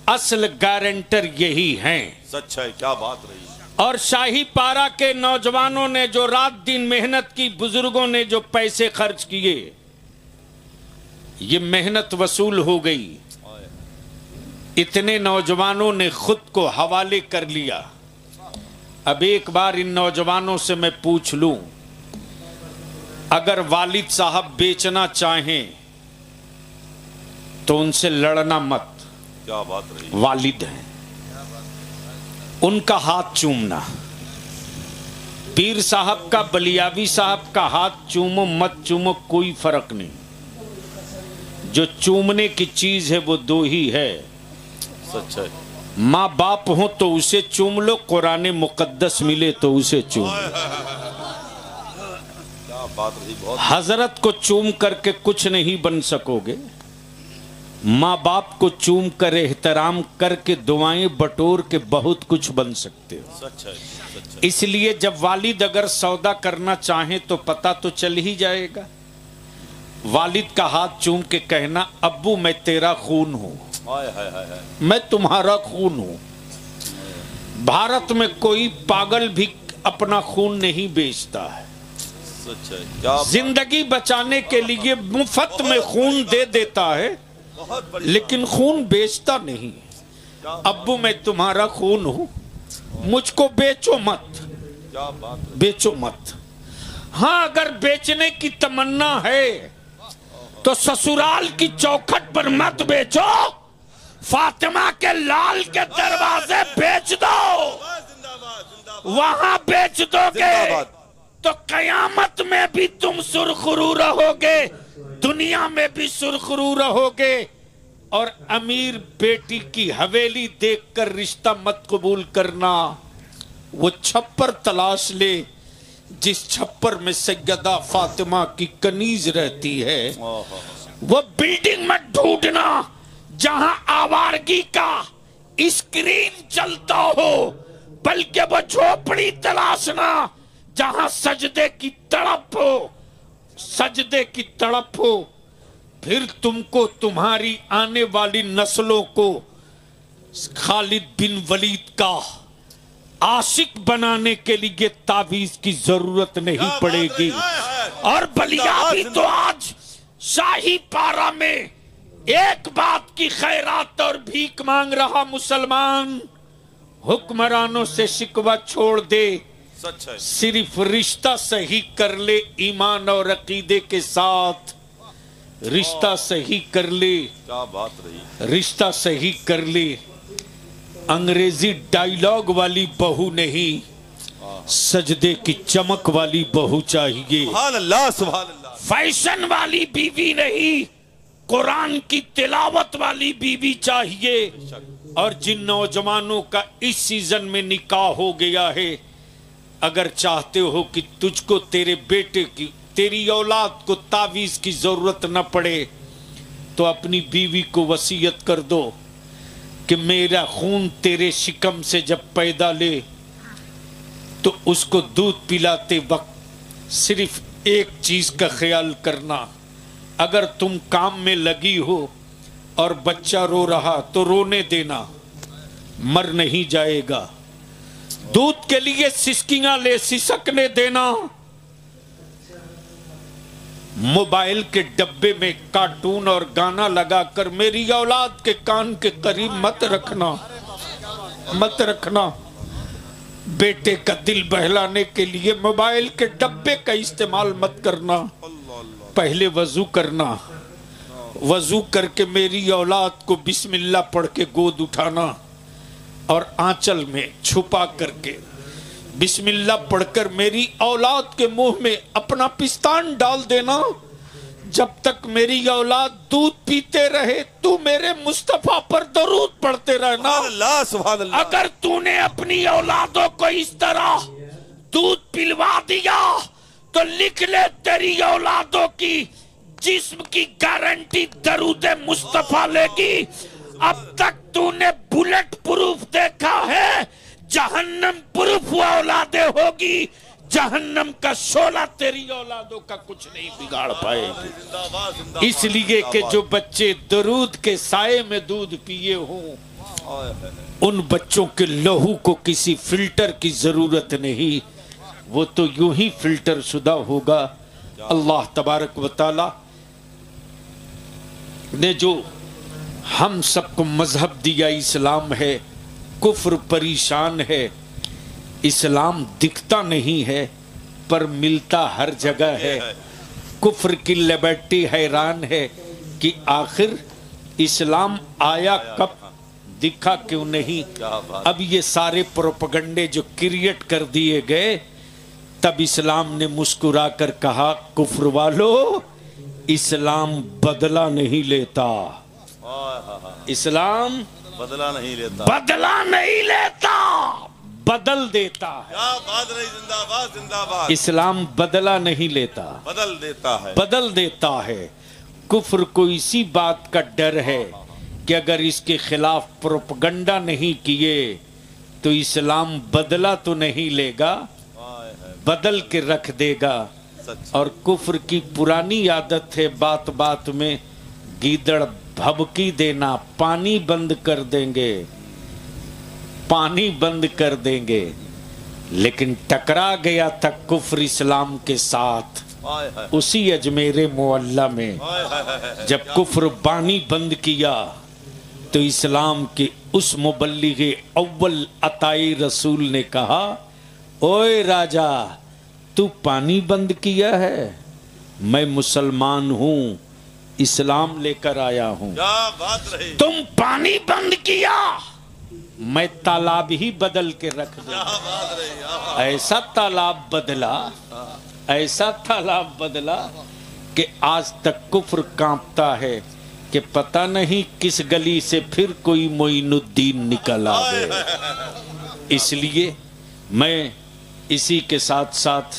असल गारंटर यही हैं। सच है, क्या बात रही। और शाही पारा के नौजवानों ने जो रात दिन मेहनत की, बुजुर्गों ने जो पैसे खर्च किए, ये मेहनत वसूल हो गई। इतने नौजवानों ने खुद को हवाले कर लिया। अब एक बार इन नौजवानों से मैं पूछ लूं, अगर वालिद साहब बेचना चाहें तो उनसे लड़ना मत। क्या बात रही। वालिद हैं, उनका हाथ चूमना। पीर साहब का, बलियावी साहब का हाथ चूमो मत चूमो कोई फर्क नहीं। जो चूमने की चीज है वो दो ही है। सच है। माँ बाप हो तो उसे चूम लो, कुरान मुकद्दस मिले तो उसे चूम लो। क्या बात रही। बहुत हजरत को चूम करके कुछ नहीं बन सकोगे, माँ बाप को चूम कर एहतराम करके दुआएं बटोर के बहुत कुछ बन सकते हो। सच है, सच है। इसलिए जब वालिद अगर सौदा करना चाहे तो पता तो चल ही जाएगा। वालिद का हाथ चूम के कहना, अब्बू मैं तेरा खून हूं, मैं तुम्हारा खून हूं। भारत में कोई पागल भी अपना खून नहीं बेचता है। सच है। क्या जिंदगी बचाने के लिए मुफ्त में खून दे देता है, लेकिन खून बेचता नहीं। अब्बू मैं तुम्हारा खून हूं, मुझको बेचो मत। क्या बात है। बेचो मत। हाँ अगर बेचने की तमन्ना है तो ससुराल की चौखट पर मत बेचो, फातिमा के लाल के दरवाजे बेच दो। वहां बेच दोगे तो कयामत में भी तुम सुरखरू रहोगे, दुनिया में भी सुरखरू रहोगे। और अमीर बेटी की हवेली देखकर रिश्ता मत कबूल करना। वो छप्पर तलाश ले जिस छप्पर में सैयदा फातिमा की कनीज रहती है। वो बिल्डिंग मत ढूंढना जहां आवारगी का स्क्रीन चलता हो, बल्कि वो झोपड़ी तलाशना जहां सजदे की तड़प हो, सजदे की तड़प हो। फिर तुमको तुम्हारी आने वाली नस्लों को खालिद बिन वलीद का आशिक बनाने के लिए तावीज की जरूरत नहीं पड़ेगी। और बलियावी तो आज शाही पारा में एक बात की खैरात और भीख मांग रहा मुसलमान। हुक्मरानों से शिकवा छोड़ दे, सच है। सिर्फ रिश्ता सही कर ले, ईमान और अकीदे के साथ रिश्ता सही कर ले। क्या बात रही। रिश्ता सही कर ले। अंग्रेजी डायलॉग वाली बहू नहीं, सजदे की चमक वाली बहू चाहिए। सुभान अल्लाह, सुभान अल्लाह। फैशन वाली बीवी नहीं, कुरान की तिलावत वाली बीवी चाहिए। और जिन नौजवानों का इस सीजन में निकाह हो गया है, अगर चाहते हो कि तुझको तेरे बेटे की, तेरी औलाद को तावीज की जरूरत न पड़े, तो अपनी बीवी को वसीयत कर दो कि मेरा खून तेरे शिकम से जब पैदा ले तो उसको दूध पिलाते वक्त सिर्फ एक चीज का ख्याल करना, अगर तुम काम में लगी हो और बच्चा रो रहा तो रोने देना, मर नहीं जाएगा। दूध के लिए सिसकियां ले सिसकने देना। मोबाइल के डब्बे में कार्टून और गाना लगाकर मेरी औलाद के कान के करीब मत रखना, मत रखना। बेटे का दिल बहलाने के लिए मोबाइल के डब्बे का इस्तेमाल मत करना। पहले वजू करना, वजू करके मेरी औलाद को बिस्मिल्लाह पढ़ के गोद उठाना और आंचल में छुपा करके बिस्मिल्लाह पढ़कर मेरी औलाद के मुंह में अपना पिस्तान डाल देना। जब तक मेरी औलाद दूध पीते रहे तू मेरे मुस्तफा पर दरूद पढ़ते रहना। अल्लाह सुभान अल्लाह। अगर तूने अपनी औलादों को इस तरह दूध पिलवा दिया तो लिख ले, तेरी औलादों की जिस्म की गारंटी दरूद मुस्तफा लेगी। अब तक तूने बुलेट प्रूफ देखा है, जहन्नम प्रूफ औलादे होगी। जहन्नम का शोला तेरी औलादों का कुछ नहीं बिगाड़ पाएगी। इसलिए कि जो बच्चे दरूद के साए में दूध पिए हों, उन बच्चों के लहू को किसी फिल्टर की जरूरत नहीं, वो तो यूं ही फिल्टर शुदा होगा। अल्लाह तबारक व तआला ने जो हम सबको मजहब दिया इस्लाम है, कुफ्र परेशान है। इस्लाम दिखता नहीं है पर मिलता हर जगह है। कुफ्र की लिबर्टी हैरान है कि आखिर इस्लाम आया कब, दिखा क्यों नहीं। अब ये सारे प्रोपगंडे जो क्रिएट कर दिए गए, तब इस्लाम ने मुस्कुरा कर कहा, कुफ्र वालों इस्लाम बदला नहीं लेता, इस्लाम बदला नहीं लेता, बदला नहीं लेता, बदल देता है। क्या बात रही, जिंदाबाद जिंदाबाद। इस्लाम बदला नहीं लेता, बदल देता है, बदल देता है। कुफ्र को इसी बात का डर है कि अगर इसके खिलाफ प्रोपगंडा नहीं किए तो इस्लाम बदला तो नहीं लेगा, बदल के रख देगा। और कुफ्र की पुरानी आदत है बात बात में गीदड़ भभकी देना, पानी बंद कर देंगे, पानी बंद कर देंगे। लेकिन टकरा गया था कुफ्र इस्लाम के साथ उसी अजमेर मोहल्ला में। जब कुफ्र पानी बंद किया तो इस्लाम के उस मुबल्लिगे अव्वल अताई रसूल ने कहा, ओए राजा तू पानी बंद किया है, मैं मुसलमान हूं, इस्लाम लेकर आया हूं। क्या बात रही। तुम पानी बंद किया, मैं तालाब ही बदल के रख दूं। ऐसा तालाब बदला, ऐसा तालाब बदला कि आज तक कुफ्र कांपता है कि पता नहीं किस गली से फिर कोई मोइनुद्दीन निकल आवे। इसलिए मैं इसी के साथ साथ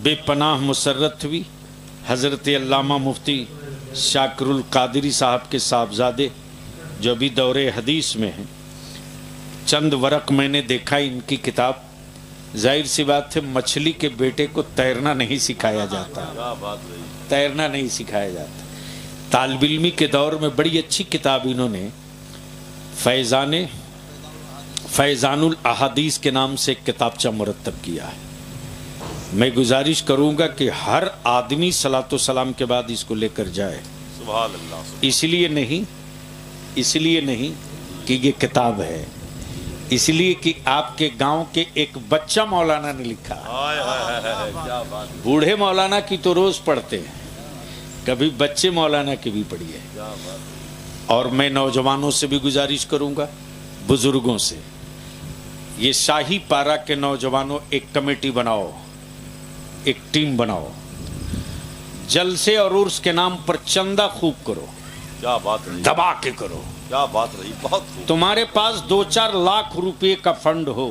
बेपनाह मुसर्रत हुई हज़रत अल्लामा मुफ्ती शाकिरुल कादरी साहब के साहबजादे जो भी दौरे हदीस में हैं। चंद वरक मैंने देखा इनकी किताब। जाहिर सी बात है मछली के बेटे को तैरना नहीं सिखाया जाता, तैरना नहीं सिखाया जाता। तालिब इल्मी के दौर में बड़ी अच्छी किताब इन्होंने फैज़ानुल अहादीस के नाम से एक किताबचा मुरत्तब किया है। मैं गुजारिश करूंगा कि हर आदमी सलातो सलाम के बाद इसको लेकर जाए। सुभान अल्लाह। इसलिए नहीं कि ये किताब है, इसलिए कि आपके गांव के एक बच्चा मौलाना ने लिखा। क्या बात। बूढ़े मौलाना की तो रोज पढ़ते हैं, कभी बच्चे मौलाना की भी पढ़िए। और मैं नौजवानों से भी गुजारिश करूंगा, बुजुर्गों से, ये शाही पारा के नौजवानों एक कमेटी बनाओ, एक टीम बनाओ, जलसे और उर्स के नाम पर चंदा खूब करो, क्या बात है, दबा के करो। क्या बात रही, बहुत खूब, तुम्हारे पास 2-4 लाख रुपए का फंड हो,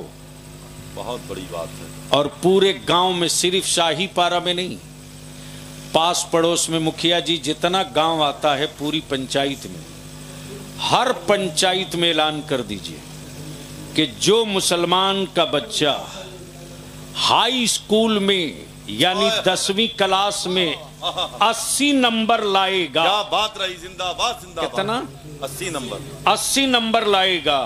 बहुत बड़ी बात है। और पूरे गांव में, सिर्फ शाही पारा में नहीं, पास पड़ोस में मुखिया जी जितना गांव आता है पूरी पंचायत में, हर पंचायत में ऐलान कर दीजिए कि जो मुसलमान का बच्चा हाई स्कूल में यानी 10वीं क्लास में 80 नंबर लाएगा, क्या बात रही, जिंदाबाद जिंदाबाद। कितना? 80 नंबर। 80 नंबर लाएगा,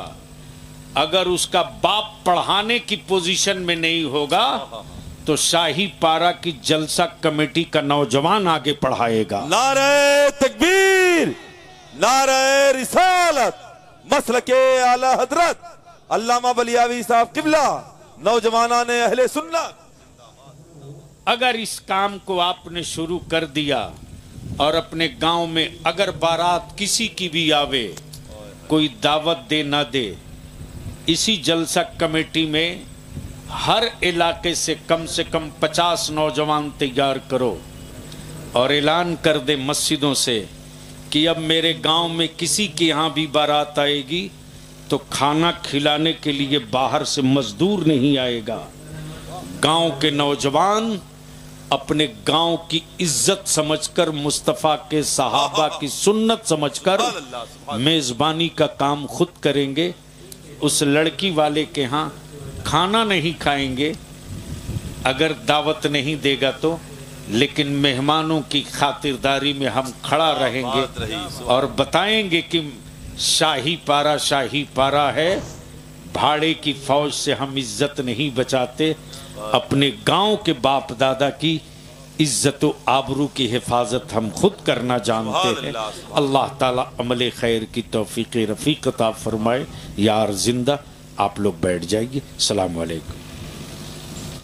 अगर उसका बाप पढ़ाने की पोजीशन में नहीं होगा तो शाही पारा की जलसा कमेटी का नौजवान आगे पढ़ाएगा। नारे तकबीर, नारे रिसालत, मसलके आला हजरत अल्लामा बलियावी साहब किबला, नौजवाना ने अहले सुन्नत। अगर इस काम को आपने शुरू कर दिया और अपने गांव में अगर बारात किसी की भी आवे, कोई दावत दे ना दे, इसी जलसा कमेटी में हर इलाके से कम 50 नौजवान तैयार करो और ऐलान कर दे मस्जिदों से कि अब मेरे गांव में किसी के यहाँ भी बारात आएगी तो खाना खिलाने के लिए बाहर से मजदूर नहीं आएगा। गांव के नौजवान अपने गांव की इज्जत समझकर, मुस्तफ़ा के सहाबा की सुन्नत समझकर मेज़बानी का काम खुद करेंगे। उस लड़की वाले के यहाँ खाना नहीं खाएंगे अगर दावत नहीं देगा तो, लेकिन मेहमानों की खातिरदारी में हम खड़ा रहेंगे और बताएंगे कि शाही पारा है, भाड़े की फौज से हम इज्जत नहीं बचाते, अपने गांव के बाप दादा की इज्जत व आबरू की हिफाजत हम खुद करना जानते हैं। अल्लाह ताला अमल खैर की तौफीक रफ़ीक अता फरमाए। यार जिंदा, आप लोग बैठ जाइए। अस्सलाम वालेकुम।